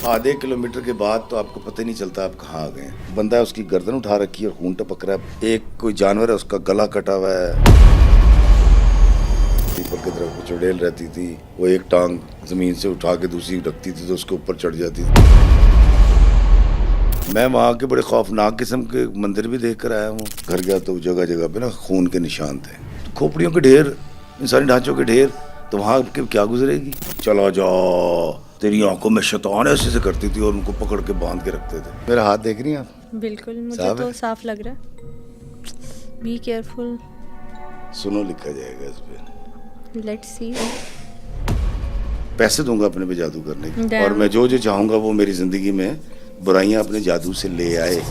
आधे किलोमीटर के बाद तो आपको पता ही नहीं चलता आप कहाँ आ गए। बंदा है, उसकी गर्दन उठा रखी है और खून टपक रहा है। एक कोई जानवर है, उसका गला कटा हुआ है। पीपल की तरफ को चुड़ैल रहती थी, वो एक टांग जमीन से उठा के दूसरी रखती थी तो उसके ऊपर चढ़ जाती थी। मैं वहाँ के बड़े खौफनाक किस्म के मंदिर भी देख कर आया हूँ। घर गया तो जगह जगह पे ना खून के निशान थे, तो खोपड़ियों के ढेर, इंसानी ढांचों के ढेर। तो वहाँ के क्या गुजरेगी। चला जाओ, तेरी आंखों में शैतान ऐसे से करती थी और उनको पकड़ के बांध के रखते थे। मेरा हाथ देख रही हैं आप? बिल्कुल, मुझे तो साफ लग रहा है। Be careful. सुनो लिखा जाएगा इस पे। Let's see. पैसे दूंगा अपने पे जादू करने के, और मैं जो जो चाहूंगा वो मेरी जिंदगी में बुराइयां अपने जादू से ले आए।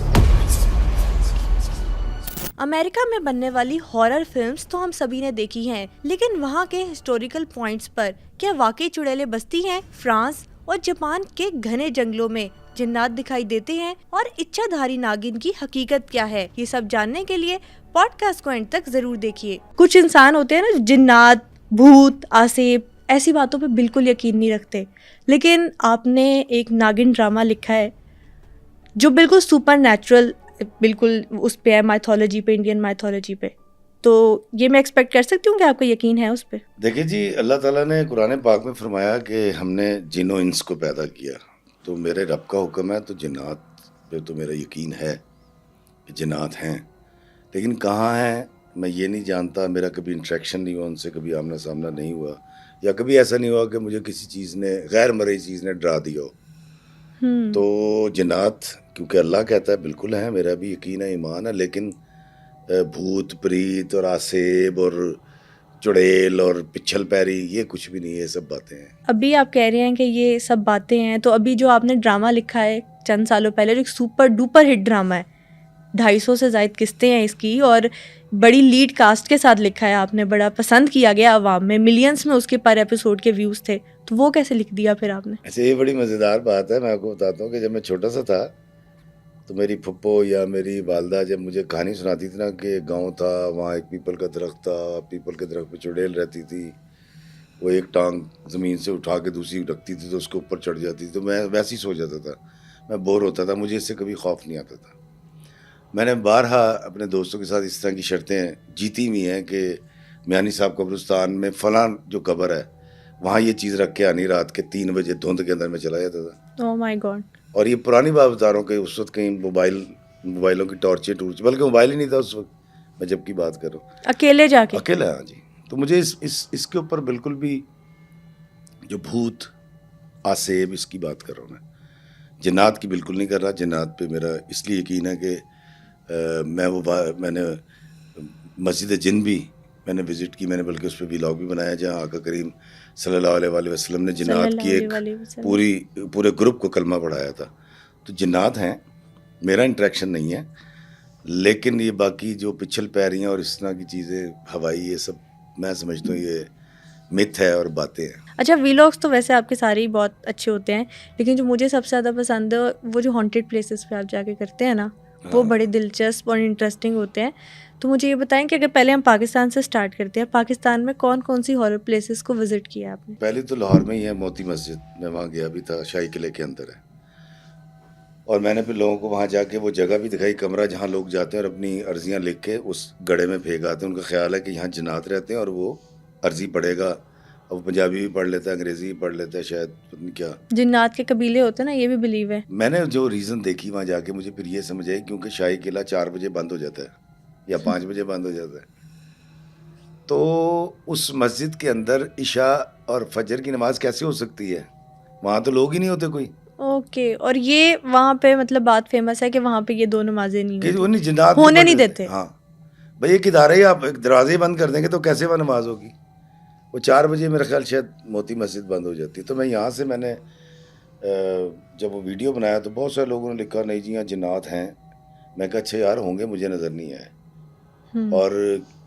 अमेरिका में बनने वाली हॉरर फिल्म्स तो हम सभी ने देखी हैं, लेकिन वहाँ के हिस्टोरिकल पॉइंट्स पर क्या वाकई चुड़ैलें बसती हैं? फ्रांस और जापान के घने जंगलों में जिन्नात दिखाई देते हैं और इच्छाधारी नागिन की हकीकत क्या है, ये सब जानने के लिए पॉडकास्ट को एंड तक जरूर देखिए। कुछ इंसान होते हैं ना, जिन्नात, भूत, आसेब, ऐसी बातों पे बिल्कुल यकीन नहीं रखते, लेकिन आपने एक नागिन ड्रामा लिखा है जो बिल्कुल सुपर नेचुरल, बिल्कुल उस पे है, माइथोलॉजी पे, इंडियन माइथोलॉजी पे। तो ये मैं एक्सपेक्ट कर सकती हूँ कि आपको यकीन है उस पे? देखिए जी, अल्लाह ताला ने कुरान पाक में फरमाया कि हमने जिन्नो इंस को पैदा किया, तो मेरे रब का हुक्म है, तो जिन्नात पे तो मेरा यकीन है कि जिन्नात हैं। लेकिन कहाँ हैं मैं ये नहीं जानता, मेरा कभी इंट्रैक्शन नहीं हुआ उनसे, कभी आमना सामना नहीं हुआ, या कभी ऐसा नहीं हुआ कि मुझे किसी चीज़ ने, गैर मरई चीज़ ने डरा दिया हो। तो जिन्नात क्योंकि अल्लाह कहता है बिल्कुल है, मेरा भी यकीन है, ईमान है, लेकिन भूत प्रीत और आसेब और चुड़ैल और पिछल पैरी ये कुछ भी नहीं है, ये सब बातें हैं। अभी आप कह रहे हैं कि ये सब बातें हैं, तो अभी जो आपने ड्रामा लिखा है चंद सालों पहले, जो एक सुपर डुपर हिट ड्रामा है, 250 से ज़ायद किस्तें हैं इसकी, और बड़ी लीड कास्ट के साथ लिखा है आपने, बड़ा पसंद किया गया आवाम में, मिलियंस में उसके पर एपिसोड के व्यूज़ थे, तो वो कैसे लिख दिया फिर आपने? अच्छा, ये बड़ी मज़ेदार बात है। मैं आपको बताता हूँ कि जब मैं छोटा सा था तो मेरी फुप्पो या मेरी वालदा जब मुझे कहानी सुनाती थी ना कि गांव था, वहाँ एक पीपल का दरख्त था, पीपल के दरख्त पे चुड़ैल रहती थी, वो एक टांग ज़मीन से उठा के दूसरी रखती थी तो उसके ऊपर चढ़ जाती थी। तो मैं वैसे ही सो जाता था, मैं बोर होता था, मुझे इससे कभी खौफ नहीं आता था। मैंने बारहा अपने दोस्तों के साथ इस तरह की शर्तें जीती हुई हैं कि मियानी साहब कब्रिस्तान में फ़लाँ जो कब्र है वहाँ ये चीज़ रख के आनी, रात के 3 बजे धुंध के अंदर में चला जाता था। Oh my God. और ये पुरानी बात बता रहा हूँ कि उस वक्त कहीं मोबाइलों की टॉर्च, बल्कि मोबाइल ही नहीं था उस वक्त, मैं जब की बात कर रहा हूँ। अकेले जाके? अकेला, हाँ जी। तो मुझे इसके ऊपर बिल्कुल भी, जो भूत आसेब इसकी बात कर रहा हूँ मैं, जिन्नात की बिल्कुल नहीं कर रहा। जिन्नात पे मेरा इसलिए यकीन है कि मैंने मस्जिद जिन भी मैंने विज़िट की, मैंने बल्कि उस पर व्लॉग भी बनाया जहाँ आका करीम सल्लल्लाहु अलैहि वसल्लम ने जिन्नात की एक पूरे ग्रुप को कलमा पढ़ाया था। तो जिन्नात हैं, मेरा इंटरेक्शन नहीं है, लेकिन ये बाकी जो पिछल पैरियाँ और इस तरह की चीज़ें, हवाई, ये सब मैं समझता हूँ ये मिथ है और बातें हैं। अच्छा, व्लॉग्स तो वैसे आपके सारे ही बहुत अच्छे होते हैं, लेकिन जो मुझे सबसे ज़्यादा पसंद है वो जो हॉन्टेड प्लेसेस पे आप जाके करते हैं ना, वो बड़े दिलचस्प और इंटरेस्टिंग होते हैं। तो मुझे ये बताएं कि अगर पहले हम पाकिस्तान से स्टार्ट करते हैं, पाकिस्तान में कौन कौन सी हॉरर प्लेसेस को विजिट किया आपने? पहले तो लाहौर में ही है मोती मस्जिद, मैं वहाँ गया भी था, शाही किले के अंदर है। और मैंने फिर लोगों को वहाँ जाके वो जगह भी दिखाई, कमरा जहाँ लोग जाते हैं और अपनी अर्जियाँ लिख के उस गड्ढे में फेंक आते हैं। उनका ख्याल है कि यहाँ जिन्नात रहते हैं और वो अर्जी पढ़ेगा, अब वो पंजाबी भी पढ़ लेता है, अंग्रेज़ी भी पढ़ लेता है, शायद पता नहीं क्या जिन्नात के कबीले होते हैं ना, ये भी बिलीव है। मैंने जो रीज़न देखी वहाँ जाके, मुझे फिर ये समझ आई, क्योंकि शाही किला 4 बजे बंद हो जाता है या 5 बजे बंद हो जाता है, तो उस मस्जिद के अंदर इशा और फजर की नमाज कैसे हो सकती है? वहाँ तो लोग ही नहीं होते कोई। ओके, और ये वहाँ पे मतलब बात फेमस है कि वहाँ पे ये दो नमाजें नहीं कि वो होती, नहीं, जिन्नात होने नहीं देते। हाँ भाई, एक इदारे ही आप एक दरवाजे बंद कर देंगे तो कैसे वह नमाज होगी? वो 4 बजे मेरा ख्याल शायद मोती मस्जिद बंद हो जाती है। तो मैं यहाँ से मैंने जब वो वीडियो बनाया तो बहुत सारे लोगों ने लिखा नहीं जी यहाँ जिन्नात हैं। मैं कहा अच्छा यार होंगे, मुझे नज़र नहीं आए। और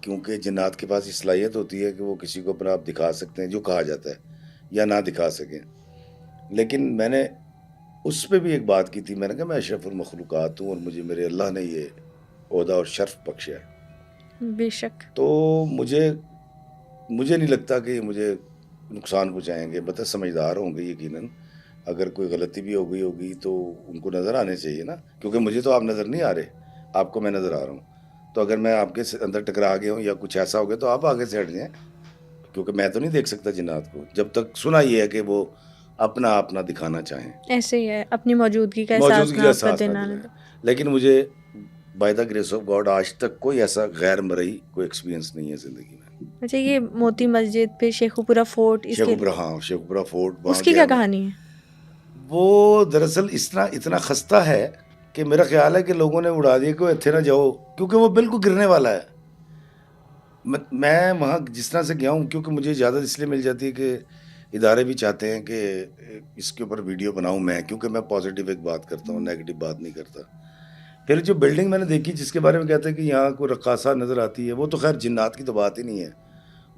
क्योंकि जिन्नात के पास ये सलाहियत होती है कि वो किसी को अपना आप दिखा सकते हैं, जो कहा जाता है, या ना दिखा सकें। लेकिन मैंने उस पर भी एक बात की थी, मैंने कहा मैं अशरफुल मखलूक़ात हूँ और मुझे मेरे अल्लाह ने ये ओहदा और शर्फ बख्शा है। बेशक। तो मुझे नहीं लगता कि मुझे नुकसान पहुँचाएंगे, बता समझदार होंगे यकीनन, अगर कोई गलती भी हो गई होगी तो उनको नज़र आने चाहिए ना, क्योंकि मुझे तो आप नज़र नहीं आ रहे, आपको मैं नज़र आ रहा हूँ। तो अगर मैं आपके अंदर टकरा गया हूँ या कुछ ऐसा हो गया तो आप आगे से हट जाएँ, क्योंकि मैं तो नहीं देख सकता जिन्नात को जब तक सुना ये है कि वो अपना अपना दिखाना चाहें, ऐसे ही है, अपनी मौजूदगी का एहसास मौजूदगी ना का आपका एहसास ना देना दिलाएं। लेकिन मुझे by the grace of God आज तक कोई ऐसा गैर मरई कोई एक्सपीरियंस नहीं है ज़िंदगी में। अच्छा, ये मोती मस्जिद पे शेखुपुरा फोर्ट, इसके शेखुपुरा फोर्ट वहाँ उसकी गया क्या मैं। कहानी है? वो दरअसल इतना खस्ता है कि मेरा ख्याल है कि लोगों ने उड़ा दिया कि इतने ना जाओ, क्योंकि वो बिल्कुल गिरने वाला है। मैं वहाँ जिस तरह से गया हूँ, क्योंकि मुझे इजाज़त इसलिए मिल जाती है कि इदारे भी चाहते हैं कि इसके ऊपर वीडियो बनाऊँ मैं, क्योंकि मैं पॉजिटिव एक बात करता हूँ, नेगेटिव बात नहीं करता। फिर जो बिल्डिंग मैंने देखी जिसके बारे में कहते हैं कि यहाँ कोई रक्कासा नज़र आती है, वो तो खैर जिन्नात की तो बात ही नहीं है,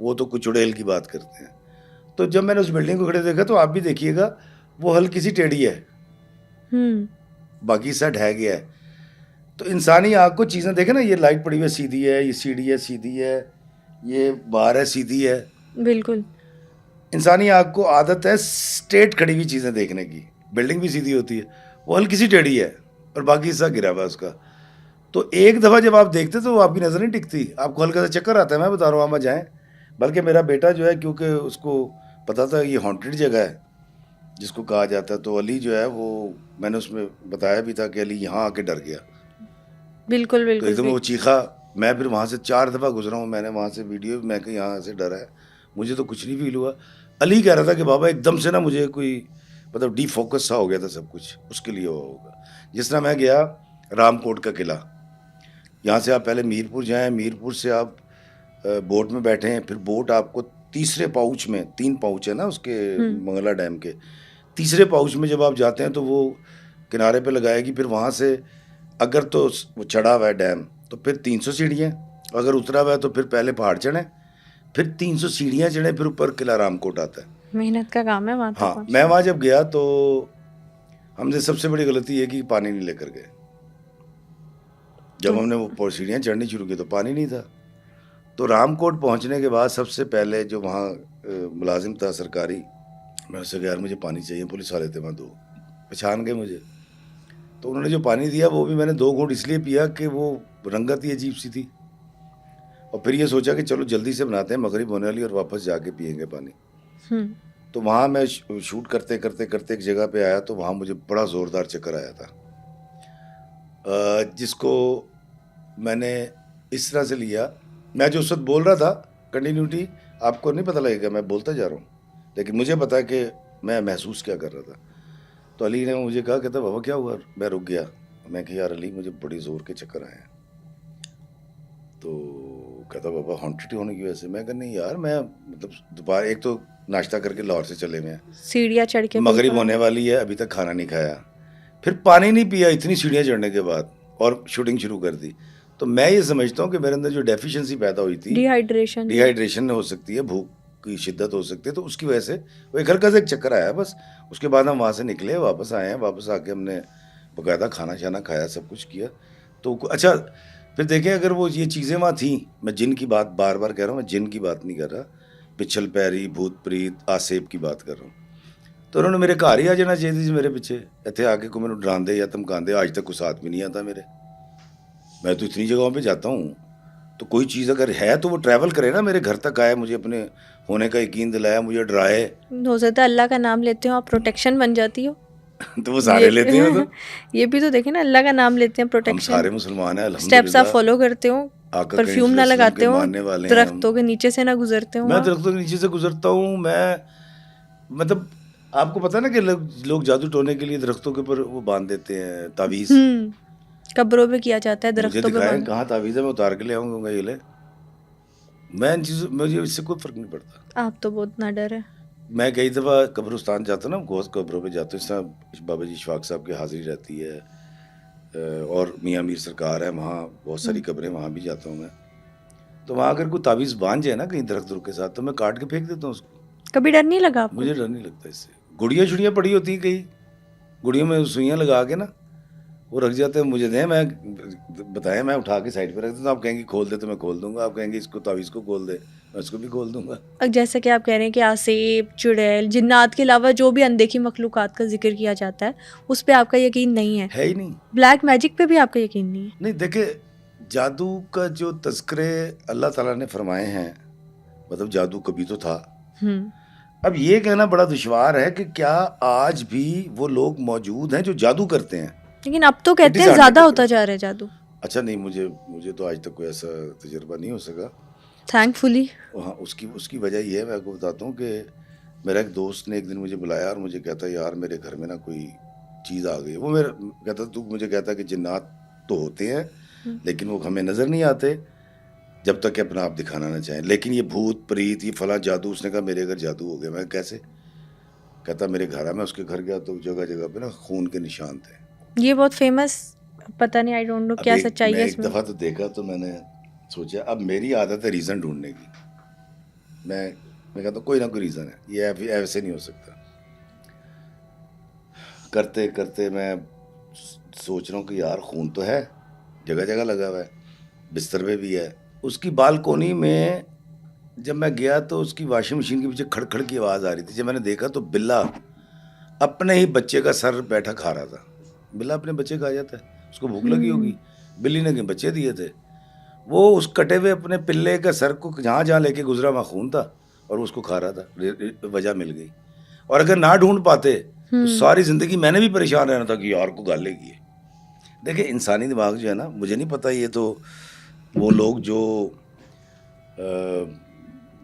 वो तो कुछ चुड़ैल की बात करते हैं। तो जब मैंने उस बिल्डिंग को खड़े देखा तो आप भी देखिएगा, वो हल्की सी टेढ़ी है, बाकी सब ढह गया है। तो इंसानी आँख को चीज़ें देखे ना, ये लाइट पड़ी हुई है सीधी है, ये सीढ़ी है सीधी है, ये बार है सीधी है। बिल्कुल। इंसानी आँख को आदत है स्ट्रेट खड़ी हुई चीज़ें देखने की, बिल्डिंग भी सीधी होती है, वो हल्की सी टेढ़ी है और बाकी हिस्सा गिरा हुआ है उसका। तो एक दफ़ा जब आप देखते तो आपकी नज़र नहीं टिकती, आपको हल्का सा चक्कर आता है, मैं बता रहा हूँ, आप जाएँ। बल्कि मेरा बेटा जो है, क्योंकि उसको पता था ये हॉन्टेड जगह है जिसको कहा जाता है, तो अली जो है वो, मैंने उसमें बताया भी था कि अली यहाँ आके डर गया। बिल्कुल तो बिल्कुल। एकदम वो चीखा, मैं फिर वहाँ से 4 दफ़ा गुजरा हूँ, मैंने वहाँ से वीडियो, मैं कि यहाँ से डरा है, मुझे तो कुछ नहीं फील हुआ। अली कह रहा था कि बाबा एकदम से ना मुझे कोई मतलब डीफोकस सा हो गया था सब कुछ, उसके लिए हुआ होगा। जिस तरह मैं गया रामकोट का किला, यहाँ से आप पहले मीरपुर जाएँ, मीरपुर से आप बोट में बैठे हैं, फिर बोट आपको तीसरे पाउच में, 3 पाउच है ना उसके मंगला डैम के, तीसरे पाउच में जब आप जाते हैं तो वो किनारे पे लगाएगी। फिर वहाँ से अगर तो वो चढ़ा हुआ है डैम तो फिर 300 सीढ़ियाँ, अगर उतरा हुआ है तो फिर पहले पहाड़ चढ़ें, फिर 300 सीढ़ियाँ चढ़ें, फिर ऊपर किला रामकोट आता है। मेहनत का काम है वहाँ तक हाँ, पहुँचना। मैं वहाँ जब गया तो हमने सबसे बड़ी गलती ये कि पानी नहीं लेकर गए। जब हमने वो सीढ़ियाँ चढ़नी शुरू की तो पानी नहीं था। तो रामकोट पहुंचने के बाद सबसे पहले जो वहाँ मुलाजिम था सरकारी, मैं उससे कहा यार मुझे पानी चाहिए, पुलिस वाले थे वहाँ, 2 पहचान गए मुझे। तो उन्होंने जो पानी दिया वो भी मैंने 2 घूंट इसलिए पिया कि वो रंगत ही अजीब सी थी, और फिर ये सोचा कि चलो जल्दी से बनाते हैं, मगरिब होने वाली और वापस जाके पियेंगे पानी। तो वहाँ मैं शूट करते करते करते एक जगह पे आया तो वहाँ मुझे बड़ा ज़ोरदार चक्कर आया था, जिसको मैंने इस तरह से लिया, मैं जो उस वक्त बोल रहा था कंटिन्यूटी आपको नहीं पता लगेगा, मैं बोलता जा रहा हूँ, लेकिन मुझे पता है कि मैं महसूस क्या कर रहा था। तो अली ने मुझे कहा, कहता बाबा क्या हुआ? मैं रुक गया, मैं कहा यार अली मुझे बड़ी ज़ोर के चक्कर आए हैं। तो कहता बाबा हॉन्टेड होने की वजह से? मैं कहा नहीं यार, मैं मतलब दोपहर एक तो नाश्ता करके लाहौर से चले में, सीढ़ियाँ चढ़ के मगरिब होने वाली है, अभी तक खाना नहीं खाया, फिर पानी नहीं पिया इतनी सीढ़ियाँ चढ़ने के बाद, और शूटिंग शुरू कर दी। तो मैं ये समझता हूँ कि मेरे अंदर जो डेफिशिएंसी पैदा हुई थी, डिहाइड्रेशन हो सकती है, भूख की शिद्दत हो सकती है, तो उसकी वजह से वो एक हल्का सा एक चक्कर आया बस। उसके बाद हम वहाँ से निकले, वापस आए हैं, वापस आके हमने बाकायदा खाना शाना खाया, सब कुछ किया। तो अच्छा फिर देखें, अगर वो ये चीज़ें वहाँ थी, मैं जिन की बात बार बार कह रहा हूँ, मैं जिन की बात नहीं कर रहा, पिछल पैरी भूत प्रीत आसेब की बात कर रहा हूँ। तो उन्होंने मेरे घर ही आ जाना चाहिए थी, मेरे पीछे इतने आके को मैंने डरांदे या धमकांदे, आज तक कुछ साथ भी नहीं आता मेरे। मैं तो इतनी जगहों पे जाता हूँ, तो कोई चीज़ अगर है तो वो ट्रैवल करे ना, मेरे घर तक आए, मुझे अपने होने का यकीन दिलाया, मुझे डराए। हो सकता है अल्लाह का नाम लेते हो आप, प्रोटेक्शन बन जाती हो। तो वो सारे लेते हैं तो ये भी तो देखे ना, अल्लाह का नाम लेते हैं, प्रोटेक्शन। हम सारे मुसलमान हैं, स्टेप्स आप फॉलो करते हो, परफ्यूम ना लगाते हो, दरख्तों के नीचे से ना गुजरते हो। मैं दरख्तों के नीचे से गुजरता हूँ। मैं मतलब आपको पता है ना कि लोग जादू टोने के लिए दरख्तों के ऊपर वो बांध देते हैं तावीज़, कब्रों पे किया जाता है, दरख्तों पे दिखाएं कहाँ तावीज़ है, मैं उतार के ले आऊँगा, ये ले। मैं इन चीज़ों, मुझे इससे कोई फ़र्क नहीं पड़ता। आप तो बहुत ना डर है। मैं कई दफ़ा कब्रिस्तान जाता हूँ ना, गोश्त कब्रों पे जाता हूँ, इस तरह बाबा जी इशफाक साहब की हाज़िरी रहती है, और मियाँ मीर सरकार है, वहाँ बहुत सारी कब्रें, वहाँ भी जाता हूँ मैं। तो वहाँ अगर कोई तावीज़ बांध जाए ना कहीं दरख्त के साथ, तो मैं काट के फेंक देता हूँ उसको। कभी डर नहीं लगा आपको? मुझे डर नहीं लगता इससे। गुड़ियाँ शुड़ियाँ पड़ी होती हैं कई, गुड़ियों में सुइयाँ लगा के ना, वो रख जाते हैं, मुझे दें, मैं बताएं, मैं उठा के साइड पे रख देता हूँ। आप कहेंगे खोल दे तो मैं खोल दूंगा, आप कहेंगे इसको तावीज़ को खोल दे, मैं उसको भी खोल दूंगा। अब जैसा कि आप कह रहे हैं कि आसेब, चुड़ैल, जिन्नात के अलावा जो भी अनदेखी मखलूक़ात का जिक्र किया जाता है उस पे आपका यकीन नहीं है, है ही नहीं। ब्लैक मैजिक पे भी आपका यकीन नहीं है? नहीं देखिए, जादू का जो तज़किरे अल्लाह ताला ने फरमाए हैं, मतलब जादू कभी तो था। अब ये कहना बड़ा दुश्वार है कि क्या आज भी वो लोग मौजूद हैं जो जादू करते हैं। लेकिन अब तो कहते is हैं ज़्यादा undebatable. होता जा रहा है जादू, अच्छा नहीं, मुझे तो आज तक कोई ऐसा तजुर्बा नहीं हो सका। थैंकफुली। हाँ, उसकी वजह ये है, मैं आपको बताता हूँ कि मेरा एक दोस्त ने एक दिन मुझे बुलाया और मुझे कहता यार मेरे घर में ना कोई चीज़ आ गई। वो मेरा कहता, तू मुझे कहता कि जिन्नात तो होते हैं लेकिन वो हमें नज़र नहीं आते जब तक कि अपना आप दिखाना ना चाहें, लेकिन ये भूत प्रीत, ये फला जादू, उसने कहा मेरे घर जादू हो गया। मैं कैसे? कहता मेरे घर आ, मैं उसके घर गया तो जगह जगह पे ना खून के निशान थे। ये बहुत फेमस, पता नहीं, आई डोंट नो क्या सच्चाई है एक इसमें। दफ़ा तो देखा तो मैंने सोचा, अब मेरी आदत है रीज़न ढूंढने की। मैं कहता कोई ना कोई रीज़न है, ये ऐसे नहीं हो सकता। करते करते मैं सोच रहा हूँ कि यार खून तो है, जगह जगह लगा हुआ है, बिस्तर पे भी है। उसकी बालकोनी में जब मैं गया तो उसकी वॉशिंग मशीन के पीछे खड़खड़ की आवाज़ आ रही थी। जब मैंने देखा तो बिल्ला अपने ही बच्चे का सर बैठा खा रहा था। बिल्ला अपने बच्चे खा जाता है, उसको भूख लगी होगी, बिल्ली ने कहीं बच्चे दिए थे, वो उस कटे हुए अपने पिल्ले के सर को जहाँ जहाँ लेके गुजरा वहाँ खून था और उसको खा रहा था। वजह मिल गई। और अगर ना ढूंढ पाते तो सारी ज़िंदगी मैंने भी परेशान रहना था कि यार को गालेगी। देखिए इंसानी दिमाग जो है ना, मुझे नहीं पता, ये तो वो लोग जो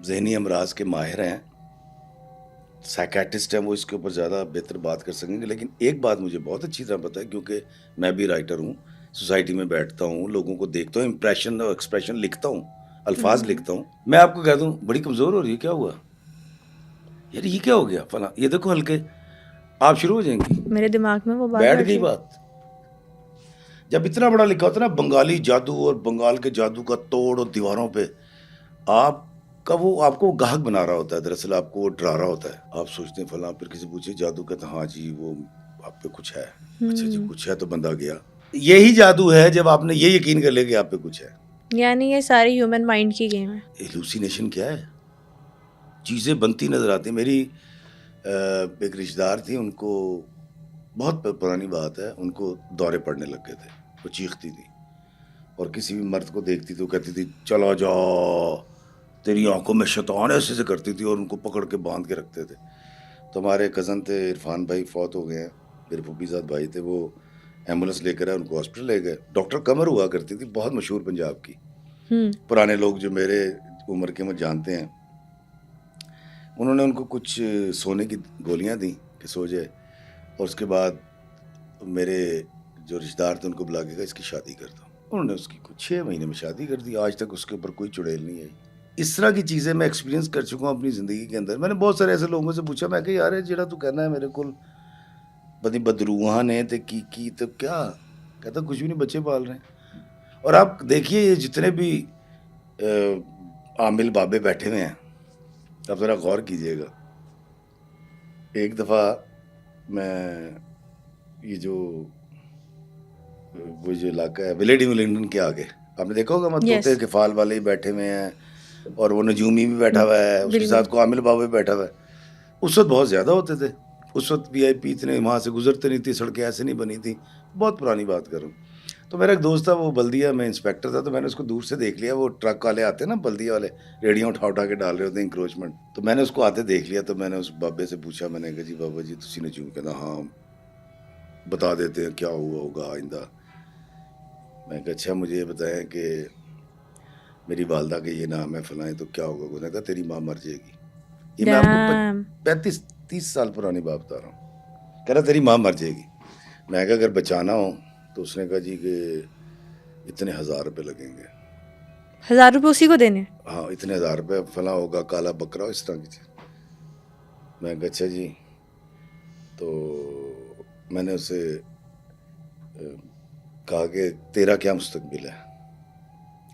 ज़हनी अमराज के माहिर हैं, साइकेट्रिस्ट हैं, वो इसके ऊपर ज़्यादा बेहतर बात कर सकेंगे। लेकिन एक बात मुझे बहुत अच्छी तरह पता है, क्योंकि मैं भी राइटर हूँ, सोसाइटी में बैठता हूँ, लोगों को देखता हूँ, इंप्रेशन और एक्सप्रेशन लिखता हूँ, अल्फाज लिखता हूँ। मैं आपको कह दूँ बड़ी कमज़ोर हो रही है, क्या हुआ यार, ये क्या हो गया फला, ये देखो हल्के, आप शुरू हो जाएंगी। मेरे दिमाग में वो बात बैठ गई बात। जब इतना बड़ा लिखा होता है ना बंगाली जादू और बंगाल के जादू का तोड़ और दीवारों पे, आपका वो आपको गाहक बना रहा होता है, दरअसल आपको वो डरा रहा होता है। आप सोचते हैं फला, फिर किसी पूछे जादू, कहते हाँ जी वो आप पे कुछ है। अच्छा जी कुछ है तो बंदा गया। यही जादू है जब आपने ये यकीन कर लिया कि आप पे कुछ है। यानी ये सारी ह्यूमन माइंड की गेम है। एलुसिनेशन क्या है, चीज़ें बनती नजर आती। मेरी एक रिश्तेदार थी, उनको बहुत पुरानी बात है, उनको दौरे पड़ने लग गए थे, वो चीखती थी और किसी भी मर्द को देखती तो कहती थी चला जा, तेरी आंखों में शैतान, ऐसे से करती थी और उनको पकड़ के बांध के रखते थे। तो हमारे कज़न थे इरफान भाई, फौत हो गए हैं, मेरे फूफीज़ाद भाई थे, वो एम्बुलेंस लेकर आए, उनको हॉस्पिटल ले गए। डॉक्टर कमर हुआ करती थी, बहुत मशहूर पंजाब की। पुराने लोग जो मेरे उम्र के मुझे जानते हैं, उन्होंने उनको कुछ सोने की गोलियां दी कि सो जाए, और उसके बाद मेरे जो रिश्तेदार थे उनको बुला के कहा इसकी शादी कर दो। उन्होंने उसकी कुछ 6 महीने में शादी कर दी। आज तक उसके ऊपर कोई चुड़ैल नहीं आई। इस तरह की चीज़ें मैं एक्सपीरियंस कर चुका हूँ अपनी ज़िंदगी के अंदर। मैंने बहुत सारे ऐसे लोगों से पूछा, मैं कि यार जेड़ा तू कहना है मेरे को पता बदरूहा ने तो की तो क्या, कहता कुछ भी नहीं, बच्चे पाल रहे हैं। और आप देखिए ये जितने भी आमिल बाबे बैठे हुए हैं, आप ज़रा गौर कीजिएगा। एक दफ़ा मैं ये जो वो जो इलाका है विलेडी विलिंगडन के आगे, आपने देखा होगा, मत तोते के फाल वाले ही बैठे हुए हैं और वो नजूमी भी बैठा हुआ है, उसके साथ को आमिल बाबा भी बैठा हुआ है। उस वक्त बहुत ज़्यादा होते थे, उस वक्त VIP इतने वहाँ से गुजरते नहीं थी, सड़कें ऐसे नहीं बनी थी, बहुत पुरानी बात कर रहा हूँ। तो मेरा एक दोस्त था, वो बल्दिया में इंस्पेक्टर था, तो मैंने उसको दूर से देख लिया। वो ट्रक वाले आते हैं ना, बल्दिया वाले, रेडियो उठा के डाल रहे होते हैं इंक्रोचमेंट। तो मैंने उसको आते देख लिया, तो मैंने उस बाबे से पूछा, मैंने कहा जी बाबा जी तुसी नजूम, कहना हाँ बता देते हैं क्या हुआ होगा आइंदा। मैं कहा अच्छा मुझे ये बताएं कि मेरी वालदा के ये नाम है फलाएं, तो क्या होगा। उसने कहा तेरी माँ मर जाएगी। ये मैं आपको 35-30 साल पुरानी बात बता रहा हूँ। कह रहा तेरी माँ मर जाएगी। मैं कहा अगर बचाना हो तो उसने कहा जी कि इतने 1000 रुपये लगेंगे। 1000 रुपये उसी को देने? हाँ, इतने 1000 रुपये, फला होगा, काला बकरा, इस तरह की चीज़। मैं कहा अच्छा जी। तो मैंने उसे कहा कि तेरा क्या मुस्तकबिल है।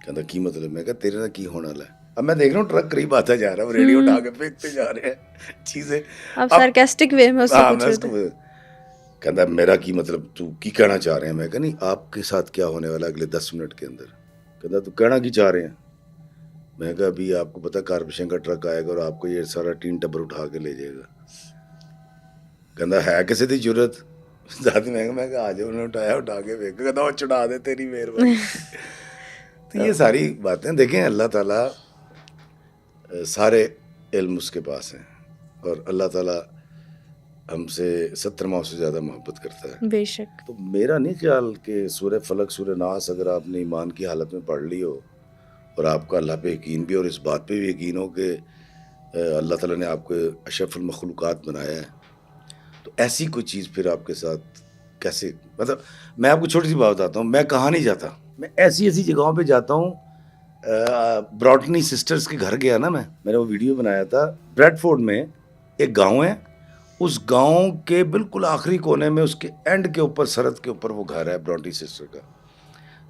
कहता की मतलब। मैं कहा तेरे ना की होने वाला है। अब मैं देख रहा हूँ ट्रक करीब आता जा रहा है, रेडियो उठा के फेंकते जा रहे हैं चीज़ें। अब सार्कास्टिक वे में उससे पूछ रहे थे। कहता मेरा की मतलब तू की कहना चाह रहे हैं? मैं कहा नहीं, आपके साथ क्या होने वाला अगले 10 मिनट के अंदर। कहता तू कहना की चाह रहे हैं? मैं कहा अभी आपको पता कारपोरेशन का ट्रक आएगा और आपको ये सारा टीन टब्बर उठा के ले जाएगा। कहता है किसी की जरूरत ज़्यादा? मैं कहा आ जाओ, उन्होंने उठा के फेंका। कहता वो चढ़ा दे, तेरी मेहरबानी। तो ये सारी बातें देखें, अल्लाह ताला सारे इल्म उसके पास हैं और अल्लाह ताला हमसे 70 माह से ज़्यादा मोहब्बत करता है। बेशक। तो मेरा नहीं ख्याल कि सूरह फलक सूरह नास अगर आपने ईमान की हालत में पढ़ ली हो और आपका अल्लाह पे यकीन भी और इस बात पे भी यकीन हो कि अल्लाह ताला ने आपको अशरफुल मखलूक़ात बनाया है, तो ऐसी कोई चीज़ फिर आपके साथ कैसे, मतलब मैं आपको छोटी सी बात बताता हूँ, मैं कहाँ नहीं जाता, मैं ऐसी ऐसी जगहों पे जाता हूँ। ब्रॉटनी सिस्टर्स के घर गया ना मैंने वो वीडियो बनाया था। ब्रेडफोर्ड में एक गांव है, उस गांव के बिल्कुल आखिरी कोने में उसके एंड के ऊपर सरहद के ऊपर वो घर है ब्रॉटनी सिस्टर का।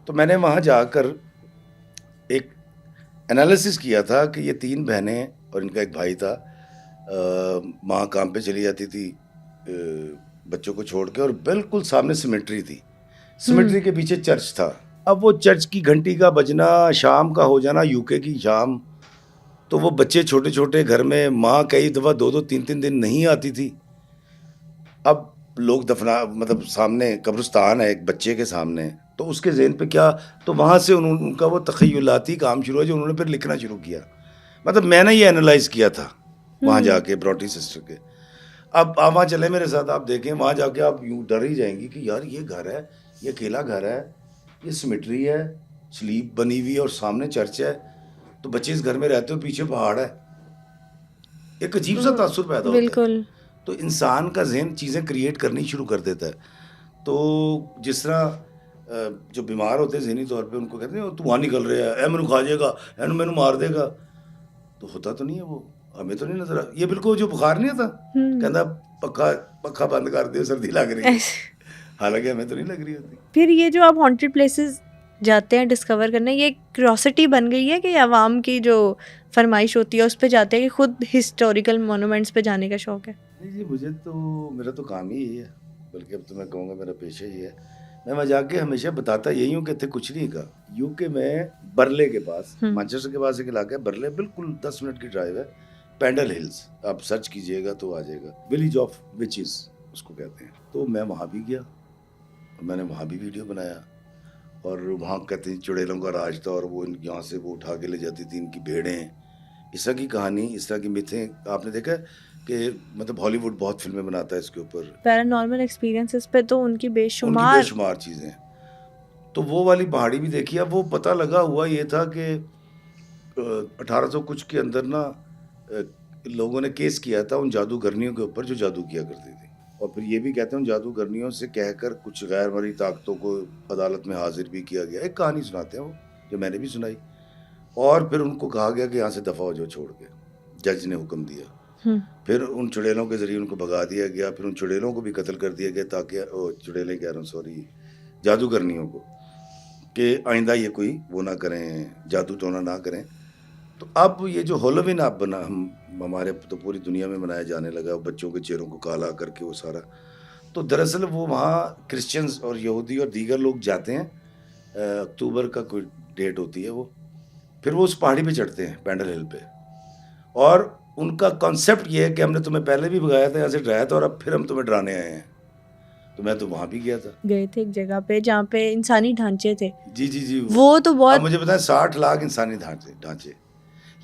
तो मैंने वहाँ जाकर एक एनालिसिस किया था कि ये 3 बहनें और इनका एक भाई था। माँ काम पे चली जाती थी बच्चों को छोड़ के, और बिल्कुल सामने सिमेट्री थी, सिमेट्री के पीछे चर्च था। अब वो चर्च की घंटी का बजना, शाम का हो जाना, यूके की शाम, तो वो बच्चे छोटे छोटे घर में, माँ कई दफ़ा 2-2 3-3 दिन नहीं आती थी। अब लोग दफना, मतलब सामने कब्रिस्तान है एक बच्चे के सामने, तो उसके ज़हन पे क्या, तो वहाँ से उनका वो तख़य्युलाती काम शुरू हुआ जो उन्होंने फिर लिखना शुरू किया। मतलब मैंने ये एनालाइज़ किया था वहाँ जाके ब्रॉटनी सिस्टर के। अब आप वहाँ चले मेरे साथ, आप देखें वहाँ जाके आप यूँ डर ही जाएंगी कि यार ये घर है, ये अकेला घर है, ये सिमेट्री है, स्लीप बनी हुई है और सामने चर्च है, तो बच्चे इस घर में रहते हो, पीछे पहाड़ है। एक अजीब सा तासुर पैदा होता है। तो इंसान का जहन चीज़ें क्रिएट करनी शुरू कर देता है। तो जिस तरह जो बीमार होते हैं ज़हनी तौर पे, उनको कहते हैं तू वहाँ निकल रहा है, मैनू खा जाएगा, मैनू मार देगा, तो होता तो नहीं है वो, हमें तो नहीं नजर आ। ये बिल्कुल जो बुखार नहीं आता, कहता पक्का बंद कर दे, सर्दी लग रही है, हालांकि हमें तो नहीं लग रही होती। फिर ये जो आप हॉन्टेड प्लेसेस जाते हैं डिस्कवर करने, ये क्यूरियोसिटी बन गई है कि आवाम की जो फरमाइश होती है उस पे जाते हैं कि खुद हिस्टोरिकल मोनूमेंट्स पे जाने का शौक है? नहीं जी, मुझे तो, मेरा तो काम ही यही है, बल्कि अब तो मैं कहूँगा मेरा पेशा ही है। मैं जाके हमेशा बताता यही हूँ कि थे कुछ नहीं का। यूके में बर्ले के पास, मैनचेस्टर के पास एक इलाका है बर्ले, बिल्कुल 10 मिनट की ड्राइव है, पेंडल हिल्स, आप सर्च कीजिएगा तो आ जाएगा, विलेज ऑफ विचेस उसको कहते हैं। तो मैं वहाँ भी गया, मैंने वहाँ भी वीडियो बनाया, और वहाँ कहते हैं चुड़ैलों का राज था, और वो यहाँ से वो उठा के ले जाती थी इनकी भेड़ें, इस तरह की कहानी, इस तरह की मिथें आपने देखा कि मतलब हॉलीवुड बहुत फिल्में बनाता है इसके ऊपर, पैरानॉर्मल एक्सपीरियंसेस पे तो उनकी बेशुमार चीज़ें। तो वो वाली पहाड़ी भी देखी। अब वो पता लगा हुआ ये था कि 1800 कुछ के अंदर ना लोगों ने केस किया था उन जादूगरनियों के ऊपर जो जादू किया करती थी, और फिर ये भी कहते हैं उन जादूगरनियों से कहकर कुछ गैर मरी ताकतों को अदालत में हाजिर भी किया गया। एक कहानी सुनाते हैं वो, जो मैंने भी सुनाई, और फिर उनको कहा गया कि यहाँ से दफ़ा हो जाओ छोड़ के, जज ने हुक्म दिया। फिर उन चुड़ैलों के ज़रिए उनको भगा दिया गया, फिर उन चुड़ैलों को भी कत्ल कर दिया गया ताकि चुड़ैलें कह रहा हूँ, सॉरी, जादूगरनियों को, कि आइंदा ये कोई वो ना करें, जादू टोना ना करें। तो अब ये जो हेलोवीन आप हमारे तो पूरी दुनिया में मनाया जाने लगा, बच्चों के चेहरों को काला करके वो सारा, तो दरअसल वो वहाँ क्रिश्चियंस और यहूदी और दीगर लोग जाते हैं, अक्टूबर का कोई डेट होती है वो, फिर वो उस पहाड़ी पे चढ़ते हैं पेंडल हिल पे, और उनका कॉन्सेप्ट ये है कि हमने तुम्हें पहले भी भगाया था, यहाँ से डराया था, और अब फिर हम तुम्हें डराने आए हैं। तो मैं तो वहाँ भी गया था, गए थे एक जगह पे जहाँ पे इंसानी ढांचे थे। जी वो तो बहुत, मुझे बताएं 60 लाख इंसानी ढांचे,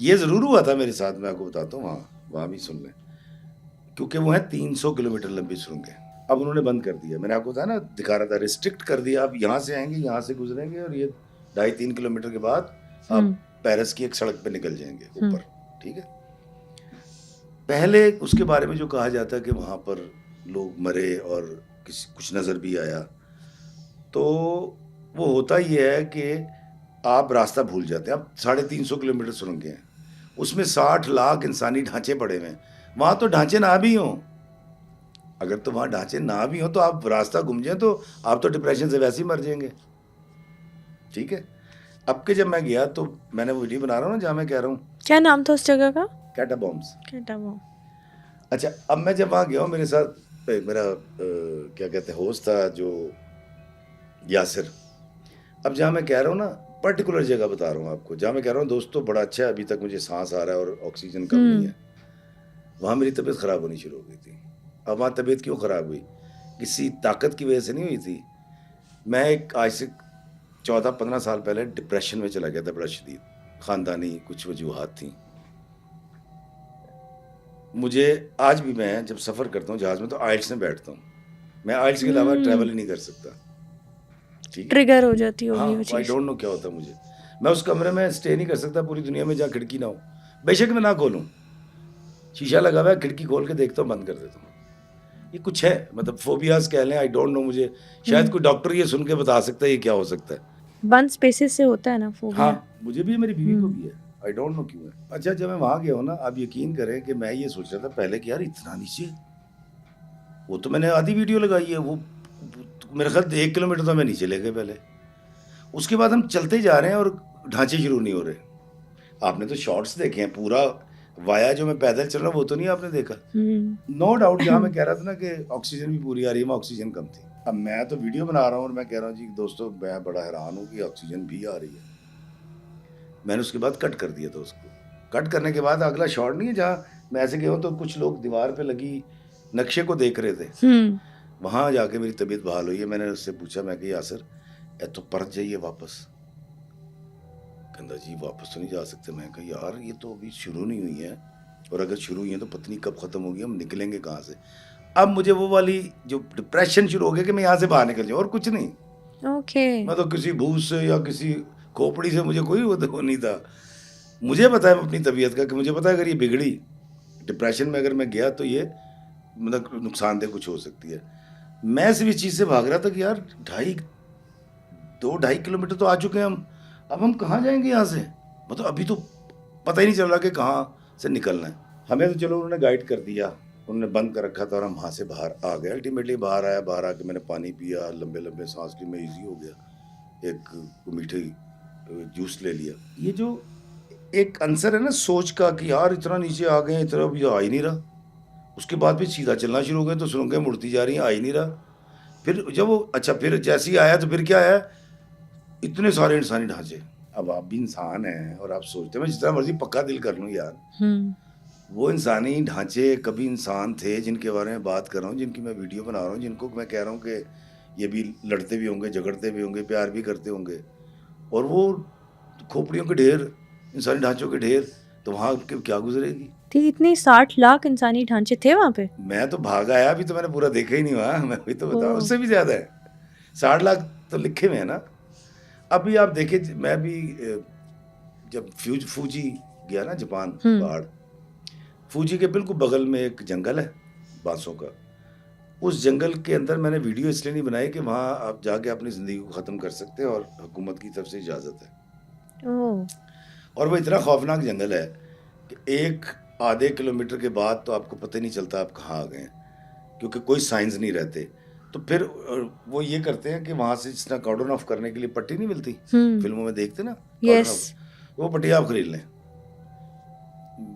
ये ज़रूर हुआ था मेरे साथ, मैं आपको बताता हूँ, वहाँ भी सुन लें, क्योंकि वो है 300 किलोमीटर लंबी सुरंगें। अब उन्होंने बंद कर दिया, मैंने आपको बताया ना, दिखा रहा था, रिस्ट्रिक्ट कर दिया। आप यहाँ से आएंगे, यहाँ से गुजरेंगे, और ये 2.5-3 किलोमीटर के बाद आप पेरिस की एक सड़क पे निकल जाएंगे ऊपर, ठीक है। पहले उसके बारे में जो कहा जाता है कि वहाँ पर लोग मरे और कुछ नज़र भी आया, तो वो होता ये है कि आप रास्ता भूल जाते हैं। अब 350 किलोमीटर सुरंगें हैं, उसमें 60 लाख इंसानी ढांचे पड़े हुए हैं। वहाँ तो ढांचे ना भी हों, अगर तो वहाँ ढांचे ना भी हों तो आप रास्ता घूम जाए तो आप तो डिप्रेशन से वैसे ही मर जाएंगे, ठीक है। अब के जब मैं गया तो मैंने वीडियो बना रहा हूँ ना, जहाँ मैं कह रहा हूँ, क्या नाम था उस जगह का? कैटाबॉम्ब्स। कैटाबॉम्ब। अच्छा, अब मैं जब वहाँ गया हूँ, मेरे साथ मेरा क्या कहते हैं होस्ट था जो यासिर। अब जहाँ मैं कह रहा हूँ ना, पर्टिकुलर जगह बता रहा हूँ आपको, जहाँ मैं कह रहा हूँ दोस्तों बड़ा अच्छा है, अभी तक मुझे सांस आ रहा है और ऑक्सीजन कम नहीं है, वहाँ मेरी तबीयत ख़राब होनी शुरू हो गई थी। अब वहाँ तबीयत क्यों ख़राब हुई? किसी ताकत की वजह से नहीं हुई थी। मैं एक आज से 14-15 साल पहले डिप्रेशन में चला गया था बड़ा शदीद, ख़ानदानी कुछ वजूहात थी। मुझे आज भी, मैं जब सफ़र करता हूँ जहाज़ में तो आइल्स में बैठता हूँ, मैं आइल्स के अलावा ट्रैवल ही नहीं कर सकता। ठीक है, ट्रिगर हो जाती होगी हाँ, वो आई चीज़। डोंट नो क्या होता है मुझे। मैं उस कमरे में स्टे नहीं कर सकता पूरी दुनिया में जहाँ खिड़की ना हो, बेशक मैं ना खोलूँ, शीशा लगा हुआ है, खिड़की खोल के देखता हूँ, बंद कर देता हूँ। ये कुछ है, मतलब फोबियाज कह लें, आई डोंट नो, मुझे शायद कोई डॉक्टर ये सुन के बता सकता है ये क्या हो सकता है। बंद स्पेसेस से होता है ना फोबिया। हाँ, मुझे भी है, मेरी बीवी को भी है, आई डोंट नो क्यों है। अच्छा, जब मैं वहाँ गया हूँ ना, आप यकीन करें कि मैं ये सोच रहा था पहले कि यार इतना नीचे, वो तो मैंने आधी वीडियो लगाई है, वो मेरे ख्याल 1 किलोमीटर तो मैं नीचे ले गए पहले। उसके बाद हम चलते जा रहे हैं और ढांचे शुरू नहीं हो रहे। आपने तो शॉर्ट्स देखे हैं, पूरा वाया जो मैं पैदल चल रहा हूँ वो तो नहीं आपने देखा। नो डाउट, जहाँ मैं कह रहा था ना कि ऑक्सीजन भी पूरी आ रही है, मैं ऑक्सीजन कम थी। अब मैं तो वीडियो बना रहा हूँ और मैं कह रहा हूँ जी दोस्तों, मैं बड़ा हैरान हूँ कि ऑक्सीजन भी आ रही है। मैंने उसके बाद कट कर दिया था उसको। कट करने के बाद अगला शॉट नहीं है जहाँ मैं ऐसे गया हूँ तो कुछ लोग दीवार पे लगी नक्शे को देख रहे थे, वहाँ जाके मेरी तबीयत बहाल हुई है। मैंने उससे पूछा, मैं कि यासर ए तो परत जाइए वापस। कहता जी वापस तो नहीं जा सकते। मैं कहा यार ये तो अभी शुरू नहीं हुई है, और अगर शुरू हुई है तो पता नहीं कब ख़त्म होगी, हम निकलेंगे कहाँ से। अब मुझे वो वाली जो डिप्रेशन शुरू हो गया कि मैं यहाँ से बाहर निकल जाऊँ, और कुछ नहीं। मैं तो किसी भूत से या किसी खोपड़ी से मुझे कोई वो नहीं था। मुझे पता है अपनी तबीयत का, कि मुझे पता है अगर ये बिगड़ी, डिप्रेशन में अगर मैं गया तो ये मतलब नुकसानदेह कुछ हो सकती है। मैं सिर्फ इस चीज़ से भाग रहा था कि यार 2-2.5 किलोमीटर तो आ चुके हैं हम, अब हम कहाँ जाएंगे यहाँ से। मतलब अभी तो पता ही नहीं चल रहा कि कहाँ से निकलना है। हमें तो चलो उन्होंने गाइड कर दिया, उन्होंने बंद कर रखा था और हम वहाँ से बाहर आ गए। अल्टीमेटली बाहर आया, बाहर आके मैंने पानी पिया, लंबे लंबे सांस ली, मैं ईजी हो गया, एक मीठे जूस ले लिया। ये जो एक आंसर है ना सोच का कि यार इतना नीचे आ गए, इतना अभी आ ही नहीं रहा। उसके बाद फिर सीधा चलना शुरू हो गए तो सुरंगें मुड़ती जा रही हैं, आ ही नहीं रहा। फिर जब वो अच्छा, फिर जैसे ही आया तो फिर क्या आया, इतने सारे इंसानी ढांचे। अब आप भी इंसान हैं और आप सोचते हैं मैं जितना मर्जी पक्का दिल कर लूँ यार, वो इंसानी ढांचे कभी इंसान थे जिनके बारे में बात कर रहा हूँ, जिनकी मैं वीडियो बना रहा हूँ, जिनको मैं कह रहा हूँ कि ये भी लड़ते भी होंगे, झगड़ते भी होंगे, प्यार भी करते होंगे, और वो खोपड़ियों के ढेर, इंसानी ढांचों के ढेर, तो वहाँ क्या गुजरेगी। थी इतनी 60 लाख इंसानी ढांचे थे वहाँ पे। मैं तो भाग आया, अभी तो मैंने पूरा देखा ही नहीं हुआ, मैं भी तो बताऊँ, उससे भी ज़्यादा है। 60 लाख तो लिखे हुए हैं ना। अभी आप देखे, मैं भी जब फूजी गया ना जापान पहाड़, फूजी के बिल्कुल बगल में एक जंगल है बांसों का। उस जंगल के अंदर मैंने वीडियो इसलिए नहीं बनाई कि वहाँ आप जाके अपनी ज़िंदगी को ख़त्म कर सकते हैं और हुकूमत की तरफ से इजाज़त है। और वो इतना खौफनाक जंगल है कि एक आधे किलोमीटर के बाद तो आपको पता ही नहीं चलता आप कहाँ आ गए हैं, क्योंकि कोई साइंस नहीं रहते। तो फिर वो ये करते हैं कि वहाँ से जिस तरह कॉर्डन ऑफ करने के लिए पट्टी नहीं मिलती, फिल्मों में देखते ना, वो पट्टी आप खरीद लें,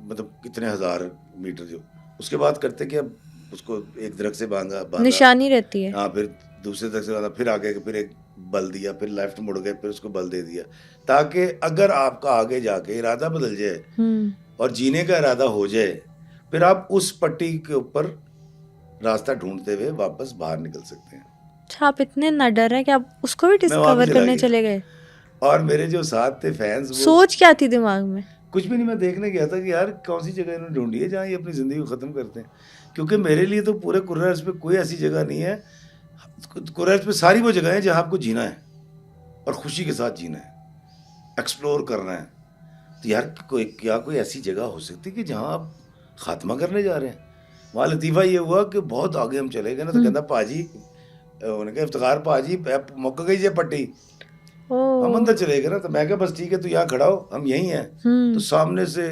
मतलब कितने 1000 मीटर जो, उसके बाद करते कि अब उसको एक दरख्त से बांधा निशानी रहती है। हाँ, फिर दूसरे दरख्त से बांधा, फिर आगे फिर एक बल दिया, फिर लेफ्ट मुड़ गए, फिर उसको बल दे दिया, ताकि अगर आपका आगे जाके इरादा बदल जाए और जीने का इरादा हो जाए, फिर आप उस पट्टी के ऊपर रास्ता ढूंढते हुए वापस बाहर निकल सकते हैं। अच्छा, आप इतने न डर है कि आप उसको भी डिस्कवर करने चले गए। और मेरे जो साथ थे फैंस, सोच क्या थी दिमाग में? कुछ भी नहीं, मैं देखने गया था कि यार कौन सी जगह इन्होंने ढूंढी है जहाँ ये अपनी ज़िंदगी को ख़त्म करते हैं। क्योंकि मेरे लिए तो पूरे कुर्रार्स पे कोई ऐसी जगह नहीं है, कुर्रार्स पे सारी वो जगह है जहाँ आपको जीना है और खुशी के साथ जीना है, एक्सप्लोर करना है। तो यार कोई ऐसी जगह हो सकती है कि जहाँ आप खात्मा करने जा रहे हैं। वहाँ लतीफ़ा ये हुआ कि बहुत आगे हम चले गए ना, तो कहता पाजी, उन्होंने कहा इफ्तिखार पाजी मुक गई जे पट्टी, हम अंदर चले गए ना। तो मैं कहा बस ठीक है, तू यहाँ खड़ा हो, हम यहीं हैं। तो सामने से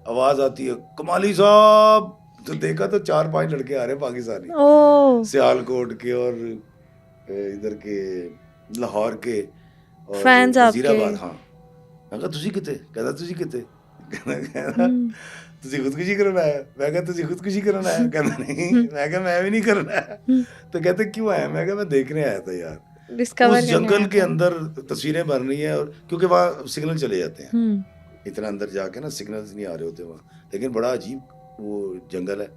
आवाज़ आती है, कमाली साहब। तो देखा तो 4-5 लड़के आ रहे हैं पाकिस्तानी, सियालकोट के और इधर के लाहौर के और वजीराबाद। हाँ, मैं कहा तुझी किते, कहता तुझी किते, कहता ਤੁਸੀਂ ਖੁਦਕੁਸ਼ੀ ਕਰਨ ਆਇਆ? ਮੈਂ ਕਿਹਾ ਤੁਸੀਂ ਖੁਦਕੁਸ਼ੀ ਕਰਨ ਆਇਆ? ਕਹਿੰਦਾ नहीं। मैं कहा मैं भी नहीं करना है। तो कहते क्यों आया? मैं कहा मैं देखने आया था यार, डिस्कवर उस जंगल के अंदर तस्वीरें बन रही हैं, और क्योंकि वहाँ सिग्नल चले जाते हैं, इतना अंदर जाके ना सिग्नल्स नहीं आ रहे होते वहाँ, लेकिन बड़ा अजीब वो जंगल है,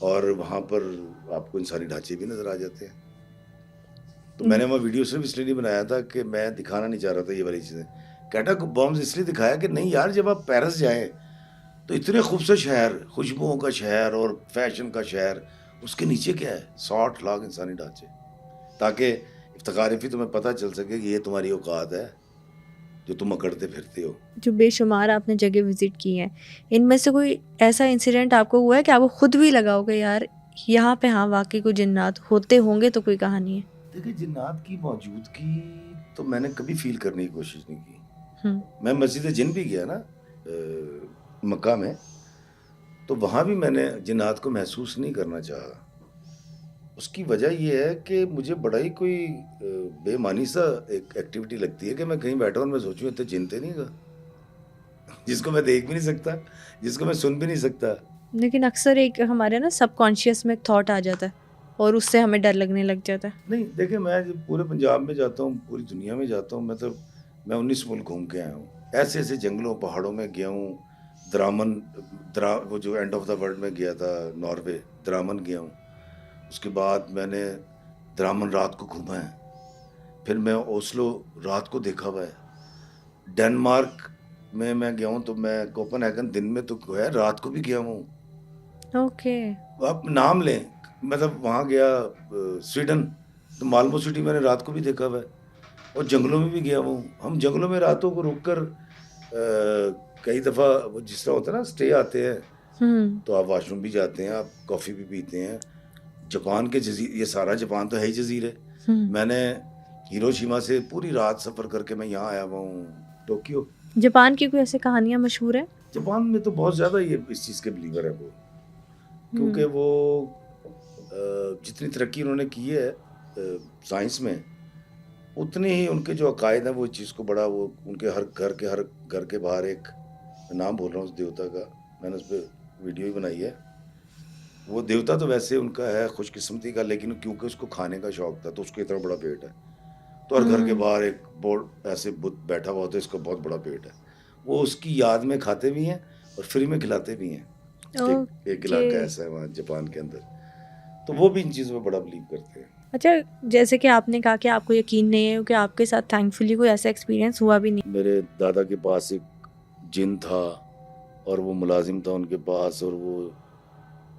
और वहाँ पर आपको इंसानी ढांचे भी नज़र आ जाते हैं। तो मैंने वहाँ वीडियो सिर्फ इसलिए नहीं बनाया था कि मैं दिखाना नहीं चाह रहा था ये वाली चीज़ें। कैटा बॉम्ब्स इसलिए दिखाया कि नहीं यार, जब आप पेरिस जाएँ तो इतने खूबसूरत शहर, खुशबुओं का शहर और फैशन का शहर, उसके नीचे क्या है? 60 लाख इंसानी ढांचे, ताकि इफ्तिखार रफ़ी तुम्हें पता चल सके कि ये तुम्हारी औकात है जो तुम अकड़ते फिरते हो। जो बेशुमार आपने जगह विजिट की हैं, इनमें से कोई ऐसा इंसिडेंट आपको हुआ है कि आपको खुद भी लगा होगा यार यहाँ पे हाँ वाकई कोई जिन्नात होते होंगे? तो कोई कहानी है? देखिए, जिन्नात की मौजूदगी तो मैंने कभी फील करने की कोशिश नहीं की। मैं मस्जिद जिन भी गया ना मक्का में, तो वहाँ भी मैंने जिन्नात को महसूस नहीं करना चाहा। उसकी वजह ये है कि मुझे बड़ा ही कोई बेमानी सा एक एक्टिविटी लगती है कि मैं कहीं बैठा हूँ और मैं सोचूं इतने जिनते नहीं गा, जिसको मैं देख भी नहीं सकता, जिसको मैं सुन भी नहीं सकता। लेकिन अक्सर एक हमारे ना सबकॉन्शियस में एक थॉट आ जाता है और उससे हमें डर लगने लग जाता है। नहीं, देखिए, मैं जब पूरे पंजाब में जाता हूँ, पूरी दुनिया में जाता हूँ, मैं 19 मुल्क घूम के आया हूँ, ऐसे ऐसे जंगलों पहाड़ों में गया हूँ। वो जो एंड ऑफ द वर्ल्ड में गया था, नॉर्वे, द्रामन गया हूँ। उसके बाद मैंने द्रामन रात को घूमा है, फिर मैं ओस्लो रात को देखा हुआ है। डेनमार्क में मैं गया हूँ, तो मैं कोपेनहेगन दिन में तो गया, रात को भी गया हूँ। ओके। आप नाम लें, मतलब वहाँ गया स्वीडन, तो माल्मो सिटी मैंने रात को भी देखा हुआ है, और जंगलों में भी गया हूँ। हम जंगलों में रातों को रुककर कई दफ़ा वो जिस तरह होता है ना, स्टे आते हैं, तो आप वॉशरूम भी जाते हैं, आप कॉफ़ी भी पीते हैं। जापान के जजीरे, ये सारा जापान तो है ही जजीरे। मैंने हिरोशिमा से पूरी रात सफ़र करके मैं यहाँ आया हुआ हूँ, टोक्यो। जापान की कोई ऐसी कहानियाँ मशहूर है? जापान में तो बहुत ज़्यादा ये इस चीज़ के बिलीवर है वो, क्योंकि वो जितनी तरक्की उन्होंने की है साइंस में, उतने ही उनके जो अकायद हैं वो इस चीज़ को बड़ा, वो उनके हर घर के बाहर एक, नाम बोल रहा हूँ उस देवता का, मैंने उस पर वीडियो ही बनाई है। वो देवता तो वैसे उनका है खुशकिस्मती का, लेकिन क्योंकि उसको खाने का शौक था तो उसको इतना बड़ा पेट है, तो हर घर के बाहर एक बोर्ड ऐसे बुत बैठा हुआ होता है, इसका बहुत बड़ा पेट है। वो उसकी याद में खाते भी हैं और फ्री में खिलाते भी हैं। एक इलाका ऐसा है वहाँ जापान के अंदर, तो वो भी इन चीज़ों में बड़ा बिलीव करते हैं। अच्छा, जैसे कि आपने कहा कि आपको यकीन नहीं है कि आपके साथ थैंकफुली कोई ऐसा एक्सपीरियंस हुआ भी नहीं। मेरे दादा के पास एक जिन था और वो मुलाजिम था उनके पास, और वो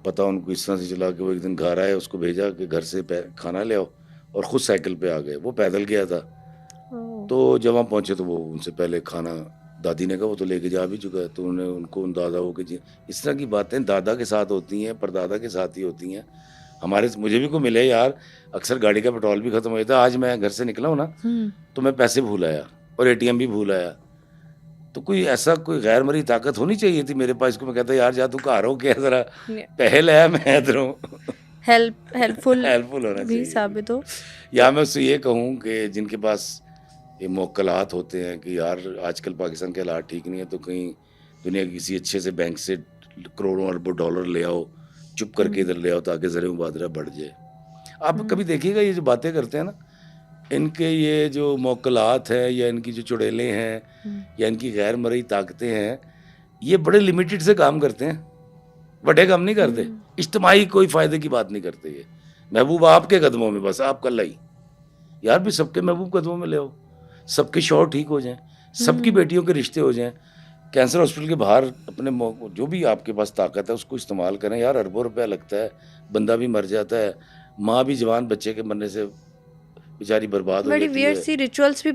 पता उनको इस तरह से चला कि वो एक दिन घर आए, उसको भेजा कि घर से खाना ले आओ, और ख़ुद साइकिल पे आ गए। वो पैदल गया था, तो जब वहाँ पहुँचे तो वो उनसे पहले खाना, दादी ने कहा वो तो लेके जा भी चुका है, तो उन्होंने उनको दादा हो के जी, इस तरह की बातें दादा के साथ होती हैं, परदादा के साथ ही होती हैं। मुझे भी को मिले यार, अक्सर गाड़ी का पेट्रोल भी ख़त्म हो जाता है। आज मैं घर से निकला हूँ ना, तो मैं पैसे भूल आया और ATM भी भूल आया, तो कोई ऐसा कोई गैर मरी ताकत होनी चाहिए थी मेरे पास, को मैं कहता यार जा तू घर हो क्या, ज़रा पहल है, मैं इधर हूँ। हेल्पफुल होना भी साबित हो। या मैं उससे ये कहूँ कि जिनके पास ये मौक्कलात होते हैं कि यार आजकल पाकिस्तान के हालात ठीक नहीं है, तो कहीं दुनिया के किसी अच्छे से बैंक से करोड़ों अरबों डॉलर ले आओ, चुप करके इधर ले आओ, ताकि ज़र मुबादला बढ़ जाए। आप कभी देखिएगा ये जो बातें करते हैं ना, इनके ये जो मौक्कलात हैं या इनकी जो चुड़ैलें हैं या इनकी गैर मरई ताकतें हैं, ये बड़े लिमिटेड से काम करते हैं, बड़े काम नहीं करते, इज्तिमाई कोई फ़ायदे की बात नहीं करते। ये महबूब आपके कदमों में, बस आप कल आई यार भी सबके महबूब कदमों में ले आओ, सबके शौहर ठीक हो जाएं, सबकी बेटियों के रिश्ते हो जाएं, कैंसर हॉस्पिटल के बाहर अपने जो भी आपके पास ताकत है उसको इस्तेमाल करें यार। अरबों रुपया लगता है, बंदा भी मर जाता है, माँ भी जवान बच्चे के मरने से बेचारी बर्बाद हो जाती है। बड़ी वियर्ड सी रिचुअल्स भी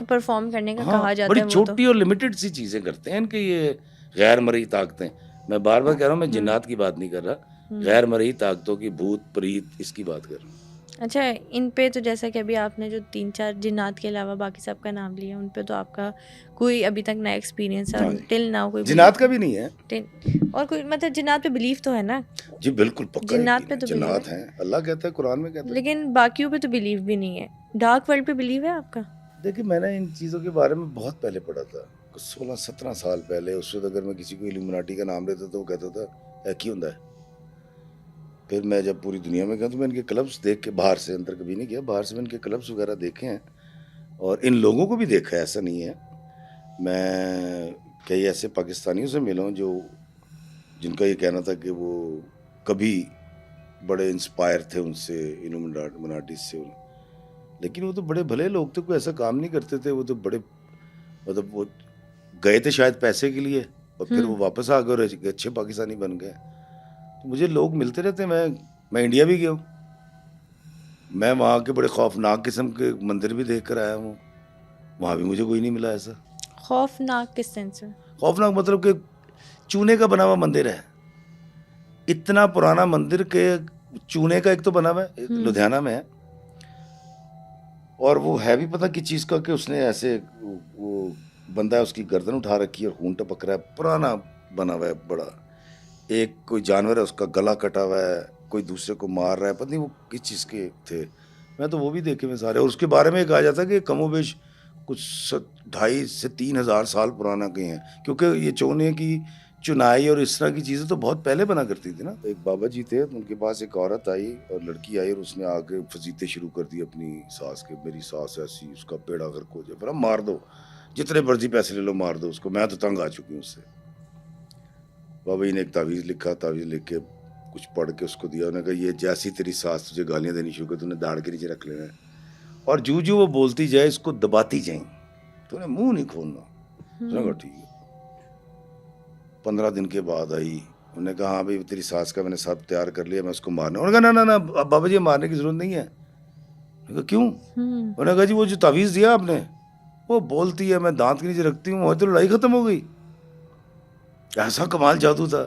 परफॉर्म करने का कहा जाता है। बड़ी छोटी और लिमिटेड सी चीज़ें करते हैं इनके ये गैर मरई ताकतें। मैं बार बार कह रहा हूँ, मैं जिन्नात की बात नहीं कर रहा, गैर मरई ताकतों की, भूत प्रीत, इसकी बात कर रहा हूँ। अच्छा, इन पे तो जैसा कि अभी आपने जो 3-4 जिन्नात के अलावा बाकी सबका नाम लिया, उन पे तो आपका कोई अभी तक नया एक्सपीरियंस है? टिल नाउ कोई जिन्नात का भी नहीं है? और कोई मतलब जिन्नात पे बिलीफ तो है ना? जी बिल्कुल पक्का जिन्नात पे तो जिन्नात हैं, अल्लाह कहता है, कुरान में कहता है, लेकिन बाकियों पे तो बिलीव भी नहीं है। डार्क वर्ल्ड पे बिलीव है आपका? देखिए, मैंने इन चीज़ों के बारे में बहुत पहले पढ़ा था, 16-17 साल पहले, उस वक्त अगर मैं किसी को इल्यूमिनाटी का नाम लेता तो वो कहता था एक ही होता है। फिर मैं जब पूरी दुनिया में गया तो मैं इनके क्लब्स देख के, बाहर से, अंदर कभी नहीं गया, बाहर से मैं इनके क्लब्स वगैरह देखे हैं और इन लोगों को भी देखा है, ऐसा नहीं है। मैं कई ऐसे पाकिस्तानियों से मिला हूँ जो जिनका ये कहना था कि वो कभी बड़े इंस्पायर थे उनसे, इल्यूमिनाटी से, लेकिन वो तो बड़े भले लोग थे, कोई ऐसा काम नहीं करते थे। वो तो बड़े, मतलब वो गए थे शायद पैसे के लिए और फिर वो वापस आ गए और अच्छे पाकिस्तानी बन गए। तो मुझे लोग मिलते रहते हैं। मैं इंडिया भी गया हूँ, मैं वहाँ के बड़े खौफनाक किस्म के मंदिर भी देख कर आया हूँ, वहाँ भी मुझे कोई नहीं मिला ऐसा। खौफनाक किस सेंस में? खौफनाक मतलब कि चूने का बना हुआ मंदिर है, इतना पुराना मंदिर के चूने का एक तो बना हुआ है, लुधियाना में है, और वो है भी पता किस चीज़ का कि उसने ऐसे, वो बंदा है उसकी गर्दन उठा रखी है और खून टपक रहा है, पुराना बना हुआ है बड़ा। एक कोई जानवर है उसका गला कटा हुआ है, कोई दूसरे को मार रहा है, पता नहीं वो किस चीज़ के थे। मैं तो वो भी देखे मैं सारे, और उसके बारे में कहा जाता है कि कमोबेश कुछ 2,500 से 3,000 साल पुराना के हैं, क्योंकि ये चूने की चुनाई और इस तरह की चीज़ें तो बहुत पहले बना करती थी ना। एक बाबा जी थे, उनके पास एक औरत आई और लड़की आई और उसने आके फजीते शुरू कर दी अपनी सास के, मेरी सास ऐसी, उसका पेड़ा घर को जो, मार दो, जितने मर्जी पैसे ले लो, मार दो उसको, मैं तो तंग आ चुकी हूँ उससे। बाबा जी ने एक तावीज़ लिखा, तावीज़ लिख के कुछ पढ़ के उसको दिया, उन्होंने कहा ये जैसी तेरी सास तुझे गालियाँ देनी शुरू कर, तूने दाढ़ के नीचे रख लेना है और जू जू वो बोलती जाए इसको दबाती जाए, तूने मुंह नहीं खोलना। उसने कहा ठीक है। 15 दिन के बाद आई, उन्होंने कहा हाँ भाई तेरी सास का मैंने सब तैयार कर लिया, मैं उसको मारना। उन्होंने कहा ना ना ना बाबा जी मारने की जरूरत नहीं है। कहा क्यों? उन्होंने कहा जी वो जो तावीज़ दिया आपने, वो बोलती है मैं दांत के नीचे रखती हूँ, वही तो लड़ाई खत्म हो गई। ऐसा कमाल जादू था।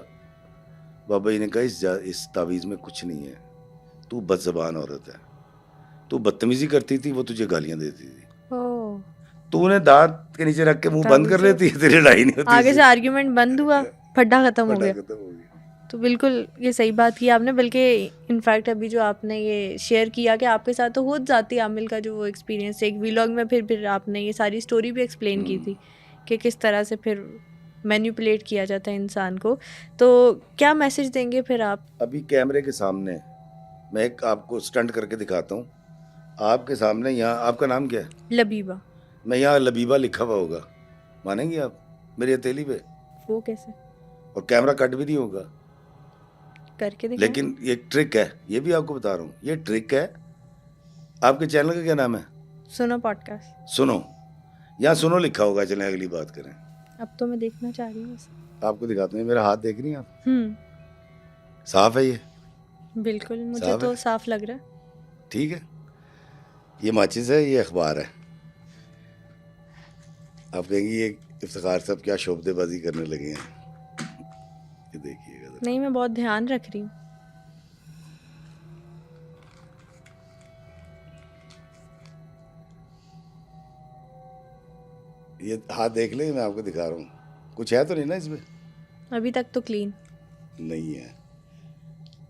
बाबा जी ने कहा इस तावीज़ में कुछ नहीं है, तू बदज़बान औरत है, तू बदतमीजी करती थी, वो तुझे गालियां देती थी, तूने दांत के नीचे रख के मुंह बंद कर लेती है, तेरी लड़ाई नहीं होती। आगे से आर्ग्यूमेंट बंद हुआ, फड्डा खत्म हो गया। तो बिल्कुल ये सही बात की आपने, बल्कि इनफैक्ट अभी जो आपने ये शेयर किया कि आपके साथ तो हो जाती आमिल का जो वो एक्सपीरियंस, एक व्लॉग में फिर आपने ये सारी स्टोरी भी एक्सप्लेन की थी कि किस तरह से फिर मैनिपुलेट किया जाता है इंसान को। तो क्या मैसेज देंगे फिर आप? अभी कैमरे के सामने मैं एक आपको स्टंट करके दिखाता हूँ, आपके सामने। यहाँ आपका नाम क्या है? लबीबा। मैं यहाँ लबीबा लिखा हुआ होगा, मानेंगी आप मेरी हथेली पे? वो कैसे? और कैमरा कट भी नहीं होगा, करके दिखाएं। लेकिन ये ट्रिक है, ये भी आपको बता रहा हूँ, ये ट्रिक है। आपके चैनल का क्या नाम है? सुनो पॉडकास्ट। सुनो, यहाँ सुनो लिखा होगा। चलें अगली बात करें। अब तो मैं देखना चाह रही हूँ, आपको दिखाते हैं। मेरा हाथ देख रही हैं आप? साफ है ये? बिल्कुल, मुझे तो साफ लग रहा है। ठीक है, ये माचिस है, ये अखबार है। आप कहेंगी ये इफ्तिखार साहब क्या शोबदेबाजी करने लगे हैं। ये देखिएगा। नहीं, मैं बहुत ध्यान रख रही हूँ। ये हाथ देख ले, मैं आपको दिखा रहा हूँ, कुछ है तो नहीं ना इसमें? अभी तक तो क्लीन नहीं है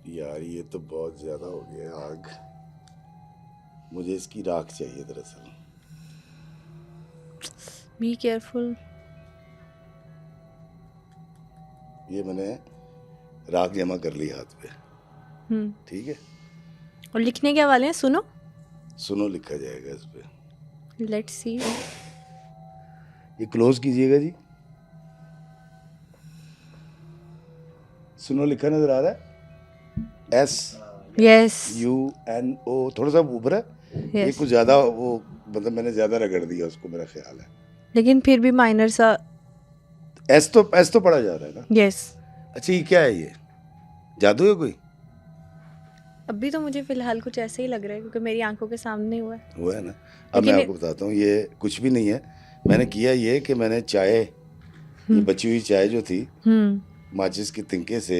यार, ये तो बहुत ज्यादा हो गया आग। मुझे इसकी राख चाहिए दरअसल। Be careful. ये मैंने राख जमा कर ली हाथ पे। ठीक है। और लिखने क्या वाले हैं? सुनो, सुनो लिखा जाएगा इस पे। Let's see. ये क्लोज कीजिएगा जी। सुनो लिखा नजर आ रहा है? SUNO, थोड़ा सा ऊपर है। ये कुछ ज्यादा वो, मतलब मैंने ज्यादा रगड़ दिया उसको, मेरा ख्याल है। लेकिन फिर भी माइनर सा एस तो पढ़ा जा रहा है ना? यस। अच्छा, ये क्या है? ये जादू है कोई? अभी तो मुझे फिलहाल कुछ ऐसे ही लग रहा है, क्योंकि मेरी आंखों के सामने हुआ है ना। अब मैं आपको बताता हूँ, ये कुछ भी नहीं है। मैंने किया ये कि मैंने चाय, ये बची हुई चाय जो थी, माचिस की तिनके से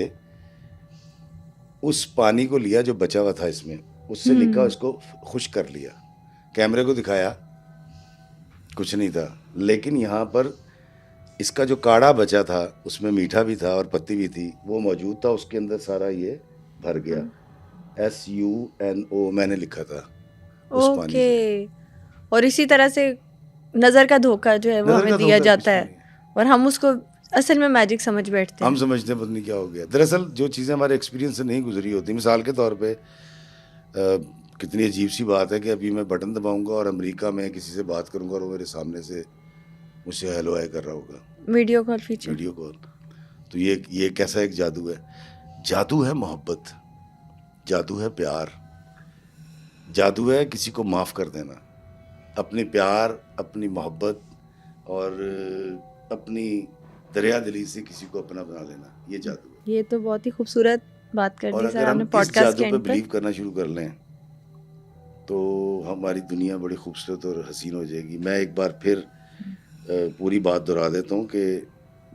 उस पानी को लिया जो बचा हुआ था इसमें, उससे लिखा, उसको खुश कर लिया, कैमरे को दिखाया, कुछ नहीं था। लेकिन यहाँ पर इसका जो काढ़ा बचा था उसमें मीठा भी था और पत्ती भी थी, वो मौजूद था उसके अंदर, सारा ये भर गया। SUNO मैंने लिखा था उस पानी से। और इसी तरह से नजर का धोखा जो है वो हमें दिया जाता है। और हम उसको असल में मैजिक समझ बैठते हम हैं। समझते हैं पता नहीं क्या हो गया। दरअसल जो चीज़ें हमारे एक्सपीरियंस से नहीं गुजरी होती, मिसाल के तौर पे कितनी अजीब सी बात है कि अभी मैं बटन दबाऊंगा और अमेरिका में किसी से बात करूंगा और वो मेरे सामने से मुझसे हेलो हाय कर रहा होगा, video call feature. Video call. तो ये कैसा एक जादू है? जादू है मोहब्बत, जादू है प्यार, जादू है किसी को माफ़ कर देना, अपने प्यार, अपनी मोहब्बत और अपनी दरिया दिली से किसी को अपना बना लेना, ये जादू है। ये तो बहुत ही खूबसूरत बात कर और दी सर अगर आपने हम इस पॉडकास्ट जादू के पे एंड पर। बिलीव करना शुरू कर लें तो हमारी दुनिया बड़ी खूबसूरत और हसीन हो जाएगी। मैं एक बार फिर पूरी बात दोहरा देता हूँ कि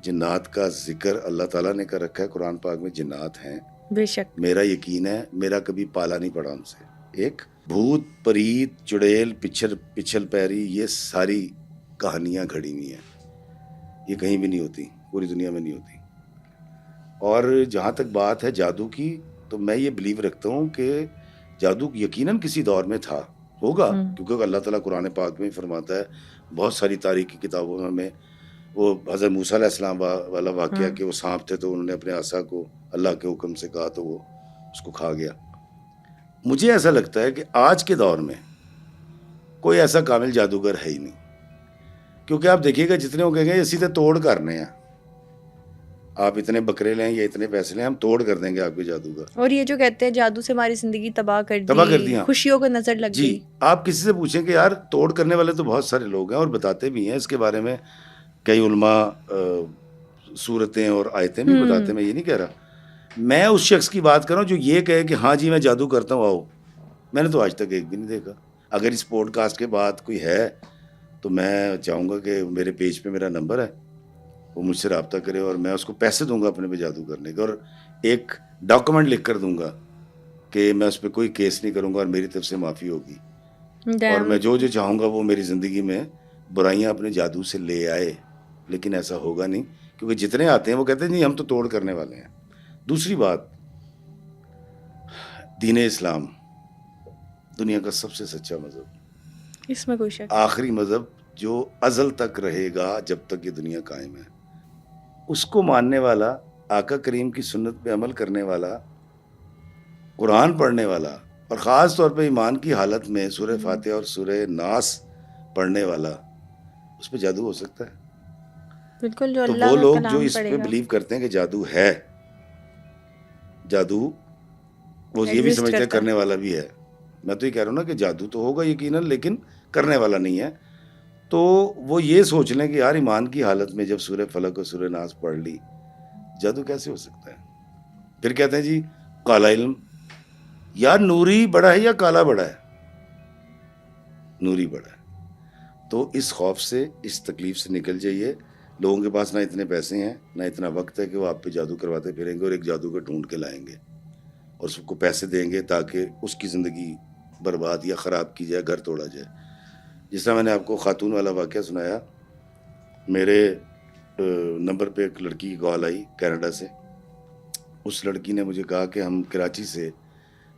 जिन्नात का जिक्र अल्लाह ताला ने कर रखा है कुरान पाक में, जिन्नात हैं, बेशक। मेरा यकीन है, मेरा कभी पाला नहीं पड़ा उनसे। एक भूत, परीत, चुड़ैल, पिछल पैरी, ये सारी कहानियाँ घड़ी हुई हैं, ये कहीं भी नहीं होती, पूरी दुनिया में नहीं होती। और जहाँ तक बात है जादू की, तो मैं ये बिलीव रखता हूँ कि जादू यकीनन किसी दौर में था, होगा, क्योंकि अल्लाह ताला कुरान पाक में फरमाता है, बहुत सारी तारीखी किताबों में हमें वो हज़रत मूसा अलैहिस्सलाम वाला वाक़या कि वो सांप थे तो उन्होंने अपने आसा को अल्लाह के हुक्म से कहा तो वो उसको खा गया। मुझे ऐसा लगता है कि आज के दौर में कोई ऐसा कामिल जादूगर है ही नहीं, क्योंकि आप देखिएगा जितने वो कहेंगे ये सीधे तोड़ करने हैं, आप इतने बकरे लें या इतने पैसे लें, हम तोड़ कर देंगे आपके जादू का। और ये जो कहते हैं जादू से हमारी जिंदगी तबाह कर दी, हाँ। खुशियों को नजर लग जी, गई। आप किसी से पूछें कि यार तोड़ करने वाले तो बहुत सारे लोग हैं और बताते भी हैं इसके बारे में, कई उलमा सूरतें और आयतें भी बताते हैं, मैं ये नहीं कह रहा। मैं उस शख्स की बात कर रहा हूँ जो ये कहे कि हाँ जी मैं जादू करता हूँ, आओ। मैंने तो आज तक एक भी नहीं देखा। अगर इस पॉडकास्ट के बाद कोई है तो मैं चाहूँगा कि मेरे पेज पे मेरा नंबर है, वो मुझसे रब्ता करे और मैं उसको पैसे दूंगा अपने पे जादू करने के, और एक डॉक्यूमेंट लिख कर दूंगा कि मैं उस पर कोई केस नहीं करूँगा और मेरी तरफ से माफ़ी होगी, और मैं जो चाहूँगा वो मेरी ज़िंदगी में बुराइयाँ अपने जादू से ले आए। लेकिन ऐसा होगा नहीं, क्योंकि जितने आते हैं वो कहते हैं नहीं हम तो तोड़ करने वाले हैं। दूसरी बात, दीन इस्लाम दुनिया का सबसे सच्चा मज़हब, इसमें कोई शक, आखिरी मज़हब जो अज़ल तक रहेगा जब तक ये दुनिया कायम है, उसको मानने वाला, आका करीम की सुन्नत पे अमल करने वाला, कुरान पढ़ने वाला, और ख़ास तौर पे ईमान की हालत में सूरह फातिहा और सूरह नास पढ़ने वाला, उस पर जादू हो सकता है। बिल्कुल, जो तो अल्लाह वो का लोग कलाम जो इस पे पढ़ेगा, बिलीव करते हैं कि जादू है, जादू वो ये भी exist समझते हैं करता है। करने वाला भी है। मैं तो ये कह रहा हूँ ना कि जादू तो होगा यकीनन, लेकिन करने वाला नहीं है। तो वो ये सोच लें कि यार ईमान की हालत में जब सूरह फलक और सूरह नास पढ़ ली, जादू कैसे हो सकता है? फिर कहते हैं जी काला इल्म, यार नूरी बड़ा है या काला बड़ा है? नूरी बड़ा है। तो इस खौफ से, इस तकलीफ से निकल जाइए। लोगों के पास ना इतने पैसे हैं ना इतना वक्त है कि वो आप पे जादू करवाते फिरेंगे और एक जादूगर ढूंढ के लाएंगे और सबको पैसे देंगे ताकि उसकी ज़िंदगी बर्बाद या ख़राब की जाए, घर तोड़ा जाए। जिस तरह मैंने आपको खातून वाला वाक़या सुनाया, मेरे नंबर पे एक लड़की की कॉल आई कनाडा से। उस लड़की ने मुझे कहा कि हम कराची से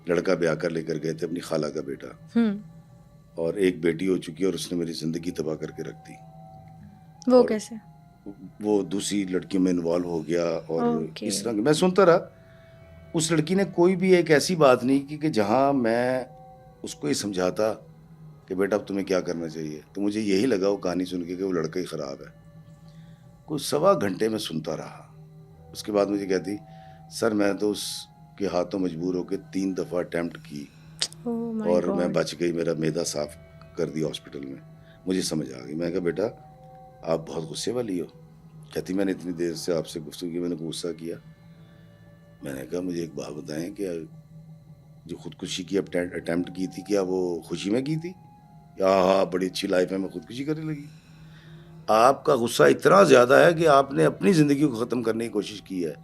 लड़का ब्याह कर लेकर गए थे, अपनी खाला का बेटा, और एक बेटी हो चुकी है और उसने मेरी ज़िंदगी तबाह करके रख दी। वो कैसे? वो दूसरी लड़कियों में इन्वॉल्व हो गया और इस तरह मैं सुनता रहा। उस लड़की ने कोई भी एक ऐसी बात नहीं की कि जहाँ मैं उसको ये समझाता कि बेटा अब तुम्हें क्या करना चाहिए। तो मुझे यही लगा वो कहानी सुन के कि वो लड़का ही ख़राब है। कुछ 1.25 घंटे में सुनता रहा। उसके बाद मुझे कहती, सर मैं तो उसके हाथों मजबूर होकर 3 दफ़ा अटैम्प्ट की और मैं बच गई, मेरा मैदा साफ कर दिया हॉस्पिटल में। मुझे समझ आ गई। मैं कहा बेटा आप बहुत गुस्से वाली हो। कहती मैंने इतनी देर से आपसे गुफ्तगू की, मैंने गुस्सा किया? मैंने कहा मुझे एक बात बताएं कि जो खुदकुशी की अटैम्प्ट की थी, क्या वो खुशी में की थी या हाँ बड़ी अच्छी लाइफ है मैं खुदकुशी करने लगी? आपका गुस्सा इतना ज़्यादा है कि आपने अपनी ज़िंदगी को ख़त्म करने की कोशिश की है।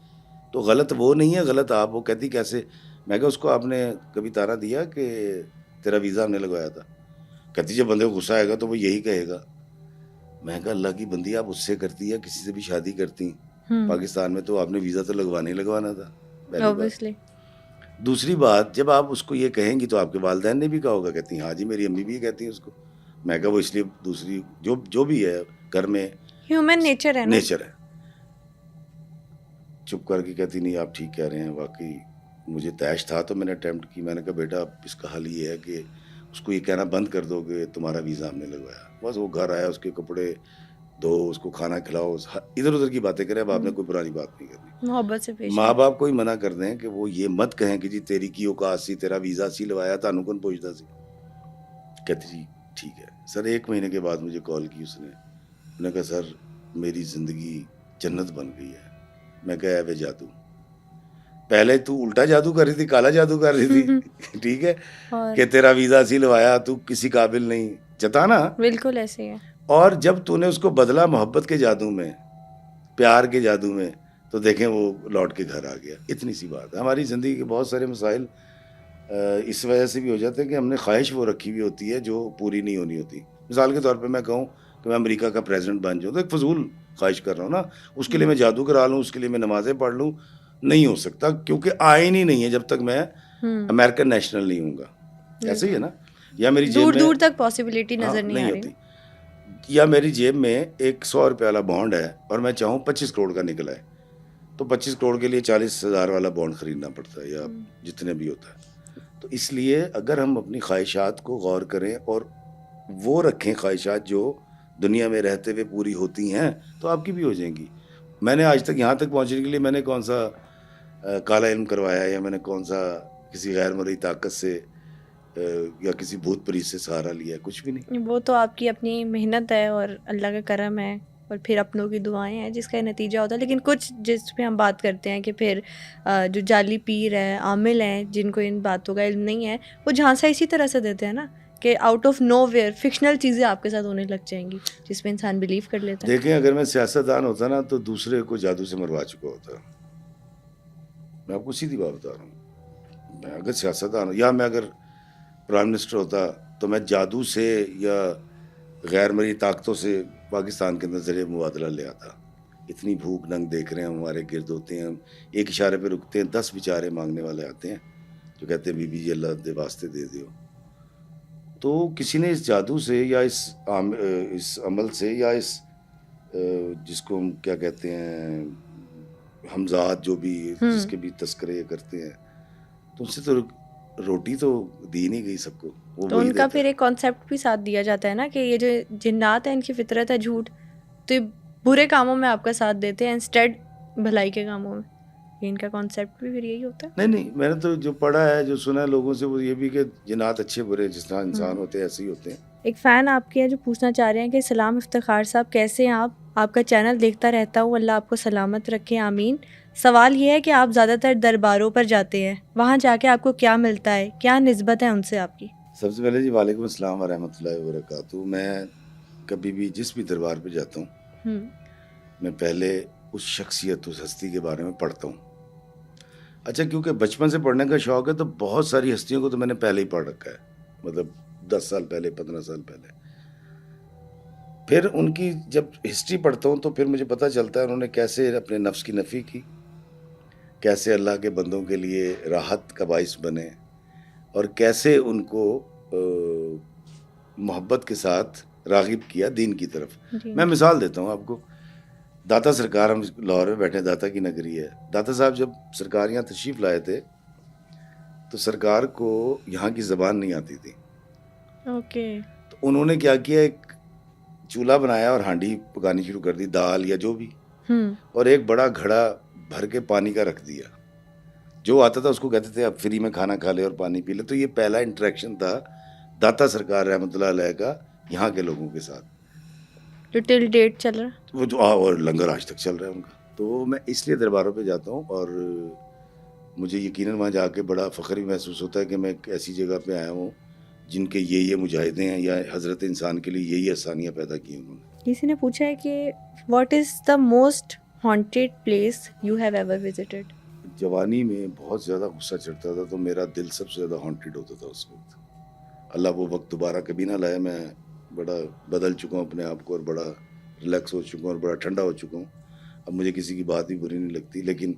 तो गलत वो नहीं है, गलत आप। वो कहती कैसे? मैं कहा उसको आपने कभी तारा दिया कि तेरा वीज़ा हमने लगवाया था? कहती जब बंदे को गुस्सा आएगा तो वो यही कहेगा। मैं कहा अल्लाह की बंदी, आप उससे करती है किसी से भी शादी करती? पाकिस्तान में तो आपने वीज़ा तो लगवाने लगवाना था पहली बात। दूसरी बात, जब आप उसको ये कहेंगी तो आपके वालिदैन ने भी कहा होगा। कहती हाँ जी मेरी अम्मी भी कहती हैं उसको। मैं कहा वो इसलिए दूसरी जो भी है घर में ह्यूमन नेचर है ना। नेचर है। चुप करके कहती नहीं आप ठीक कह रहे हैं, वाकई मुझे तैश था तो मैंने अटेम्प्ट की। मैंने कहा बेटा अब इसका हल ये है कि उसको ये कहना बंद कर दो कि तुम्हारा वीज़ा हमने लगवाया। बस वो घर आया, उसके कपड़े धो, उसको खाना खिलाओ, इधर उधर की बातें करें। अब आपने कोई पुरानी बात नहीं करनी। मोहब्बत से पेश माँ बाप को ही मना कर दें कि वो ये मत कहें कि जी तेरी की औकात सी, तेरा वीज़ा सी लवाया था, कौन पूछता सी। कहती जी ठीक है सर। 1 महीने के बाद मुझे कॉल की उसने। उन्होंने कहा सर मेरी ज़िंदगी जन्नत बन गई है। मैं कहा वे जादू, पहले तू उल्टा जादू कर रही थी, काला जादू कर रही थी ठीक है, कि तेरा वीज़ा सी लवाया, तू किसी काबिल नहीं, जताना बिल्कुल ऐसे है। और जब तूने उसको बदला मोहब्बत के जादू में, प्यार के जादू में, तो देखें वो लौट के घर आ गया। इतनी सी बात है। हमारी ज़िंदगी के बहुत सारे मसाइल इस वजह से भी हो जाते हैं कि हमने ख्वाहिश वो रखी हुई होती है जो पूरी नहीं होनी होती। मिसाल के तौर पे मैं कहूँ कि मैं अमेरिका का प्रेसिडेंट बन जाऊँ, तो एक फजूल ख्वाहिश कर रहा हूँ ना। उसके लिए मैं जादू करा लूँ, उसके लिए मैं नमाज़ें पढ़ लूँ, नहीं हो सकता, क्योंकि आइन ही नहीं है जब तक मैं अमेरिकन नेशनल नहीं हूँगा। ऐसे ही है ना। या मेरी जेब में दूर तक पॉसिबिलिटी नज़र नहीं आ रही होती। या मेरी जेब में एक 100 रुपये वाला बॉन्ड है और मैं चाहूँ 25 करोड़ का निकला है, तो 25 करोड़ के लिए 40,000 वाला बॉन्ड खरीदना पड़ता है, या जितने भी होता है। तो इसलिए अगर हम अपनी ख्वाहिशात को गौर करें और वो रखें ख्वाहिशात जो दुनिया में रहते हुए पूरी होती हैं, तो आपकी भी हो जाएंगी। मैंने आज तक यहाँ तक पहुँचने के लिए मैंने कौन सा काला इल्म करवाया, या मैंने कौन सा किसी गैर मरई ताकत से या किसी भूत प्रीत से सहारा लिया है? कुछ भी नहीं। वो तो आपकी अपनी मेहनत है और अल्लाह का करम है और फिर अपनों की दुआएं हैं जिसका नतीजा होता है। लेकिन कुछ जिस पे हम बात करते हैं कि फिर जो जाली पीर है, आमिल हैं, जिनको इन बातों का इल्म नहीं है, वो झांसा इसी तरह से देते हैं ना कि आउट ऑफ नोवेयर फिक्शनल चीज़ें आपके साथ होने लग जाएंगी जिसमें इंसान बिलीव कर लेता है। देखें, अगर मैं सियासतदान होता ना तो दूसरे को जादू से मरवा चुका होता। मैं आपको सीधी बात बता रहा हूँ। मैं अगर सियासतदान, या मैं अगर प्राइम मिनिस्टर होता, तो मैं जादू से या गैर मरी ताकतों से पाकिस्तान के अंदर ज़रिए मुबादला ले आता। इतनी भूख नंग देख रहे हैं, हमारे गिरद होते हैं, हम एक इशारे पे रुकते हैं, 10 बेचारे मांगने वाले आते हैं जो कहते हैं बीबी जी अल्लाह दे वास्ते दे दियो। तो किसी ने इस जादू से या इस अमल से या इस जिसको हम क्या कहते हैं हमजाद, जो भी जिसके भी तस्करे करते हैं, तो उनसे तो रोटी तो दी नहीं गई सबको। वो तो उनका फिर एक कॉन्सेप्ट भी साथ दिया जाता है ना कि ये जो जिन्नात है इनकी फितरत है झूठ, तो ये बुरे कामों में आपका साथ देते हैं इंस्टेड भलाई के कामों में। ये इनका कॉन्सेप्ट भी फिर यही होता है। नहीं, मैंने तो जो पढ़ा है, जो सुना है लोगों से, वो ये भी कि जिन्नात अच्छे बुरे जिस तरह इंसान होते हैं ऐसे ही होते हैं। एक फ़ैन आपके हैं जो पूछना चाह रहे हैं कि सलाम इफ्तिखार साहब, कैसे हैं आप? आपका चैनल देखता रहता हूँ, अल्लाह आपको सलामत रखे, आमीन। सवाल ये है कि आप ज़्यादातर दरबारों पर जाते हैं, वहाँ जाके आपको क्या मिलता है, क्या निस्बत है उनसे आपकी? सबसे पहले जी वालेकुम अस्सलाम व रहमतुल्लाहि व बरकातुहू। मैं कभी भी जिस भी दरबार पे जाता हूँ, मैं पहले उस शख्सियत, उस हस्ती के बारे में पढ़ता हूँ। अच्छा, क्योंकि बचपन से पढ़ने का शौक़ है, तो बहुत सारी हस्तियों को तो मैंने पहले ही पढ़ रखा है, मतलब 10 साल पहले, 15 साल पहले। फिर उनकी जब हिस्ट्री पढ़ता हूँ तो फिर मुझे पता चलता है उन्होंने कैसे अपने नफ्स की नफ़ी की, कैसे अल्लाह के बंदों के लिए राहत का बाइस बने, और कैसे उनको मोहब्बत के साथ राग़िब किया दीन की तरफ। मैं मिसाल देता हूँ आपको। दाता सरकार, हम लाहौर में बैठे, दाता की नगरी है। दाता साहब जब सरकार यहाँ तशरीफ़ लाए थे तो सरकार को यहाँ की ज़बान नहीं आती थी। ओके। तो उन्होंने क्या किया, एक चूल्हा बनाया और हांडी पकानी शुरू कर दी, दाल या जो भी, और एक बड़ा घड़ा भर के पानी का रख दिया। जो आता था उसको कहते थे आप फ्री में खाना खा ले और पानी पी ले। तो ये पहला इंटरेक्शन था दाता सरकार रहमतुल्लाह अलैह का यहाँ के लोगों के साथ, जो टिल डेट चल रहा है। वो जो और लंगर आज तक चल रहा है उनका। तो मैं इसलिए दरबारों पे जाता हूँ, और मुझे यकीनन वहाँ जाके बड़ा फ़ख्र भी महसूस होता है कि मैं एक ऐसी जगह पे आया हूँ जिनके ये मुजाहिदे हैं, या हज़रत इंसान के लिए यही आसानियाँ पैदा की उन्होंने। किसी ने पूछा है कि what is the most haunted place you have ever visited? जवानी में बहुत ज़्यादा गुस्सा चढ़ता था, तो मेरा दिल सबसे ज़्यादा हॉन्टेड होता था उस वक्त। अल्लाह वो वक्त दोबारा कभी ना लाए। मैं बड़ा बदल चुका हूँ अपने आप को, और बड़ा रिलैक्स हो चुका हूँ, और बड़ा ठंडा हो चुका हूँ। अब मुझे किसी की बात भी बुरी नहीं लगती। लेकिन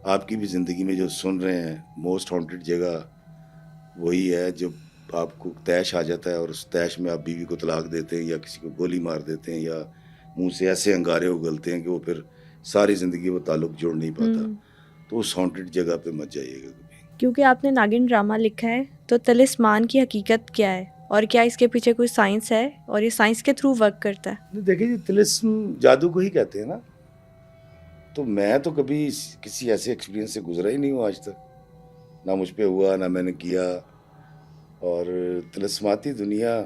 आपकी भी ज़िंदगी में जो सुन रहे हैं, मोस्ट हॉन्टेड जगह वही है जब आपको तैश आ जाता है, और उस तैश में आप बीवी को तलाक देते हैं, या किसी को गोली मार देते हैं, या मुंह से ऐसे अंगारे उगलते हैं कि वो फिर सारी ज़िंदगी वो ताल्लुक जोड़ नहीं पाता। तो उस हॉन्टेड जगह पे मत जाइएगा कभी। क्योंकि आपने नागिन ड्रामा लिखा है, तो तिलिस्मान की हकीकत क्या है और क्या इसके पीछे कोई साइंस है और ये साइंस के थ्रू वर्क करता है? देखिए जी, तिलिस्म जादू को ही कहते हैं ना। तो मैं तो कभी किसी ऐसे एक्सपीरियंस से गुजरा ही नहीं हूँ आज तक, ना मुझ पे हुआ ना मैंने किया। और तिलिस्माती दुनिया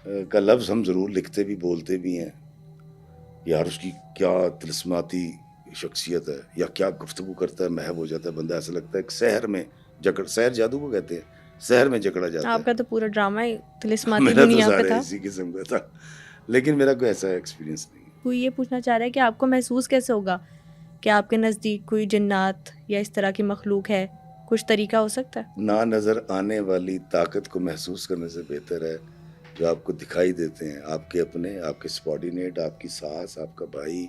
का लफ्ज़ हम ज़रूर लिखते भी बोलते भी हैं, यार उसकी क्या तिलिस्माती शख्सियत है या क्या गुफ्तगू करता है, महव हो जाता है बंदा। ऐसा लगता है एक शहर में शहर जादू को कहते हैं, शहर में जकड़ा जाता है। आपका तो पूरा ड्रामा ही तिलिस्माती मेरा तो दुनिया पे सारा था। इसी किस्म का था, लेकिन मेरा कोई ऐसा एक्सपीरियंस नहीं है। कोई ये पूछना चाह रहा है कि आपको महसूस कैसे होगा कि आपके नज़दीक कोई जिन्नात या इस तरह की मखलूक है? कुछ तरीका हो सकता है? ना नज़र आने वाली ताकत को महसूस करने से बेहतर है जो आपको दिखाई देते हैं, आपके अपने, आपके सबॉर्डिनेट, आपकी सास, आपका भाई,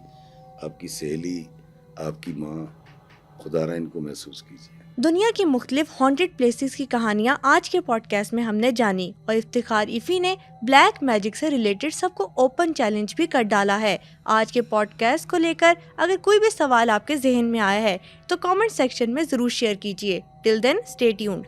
आपकी सहेली, आपकी माँ। खुदारा इनको महसूस कीजिए। दुनिया की मुख्तलिफ हॉन्टेड प्लेसेस की कहानियाँ आज के पॉडकास्ट में हमने जानी और इफ्तिखार इफ़ी ने ब्लैक मैजिक से रिलेटेड सबको ओपन चैलेंज भी कर डाला है। आज के पॉडकास्ट को लेकर अगर कोई भी सवाल आपके जहन में आया है तो कमेंट सेक्शन में ज़रूर शेयर कीजिए। Till then stay tuned.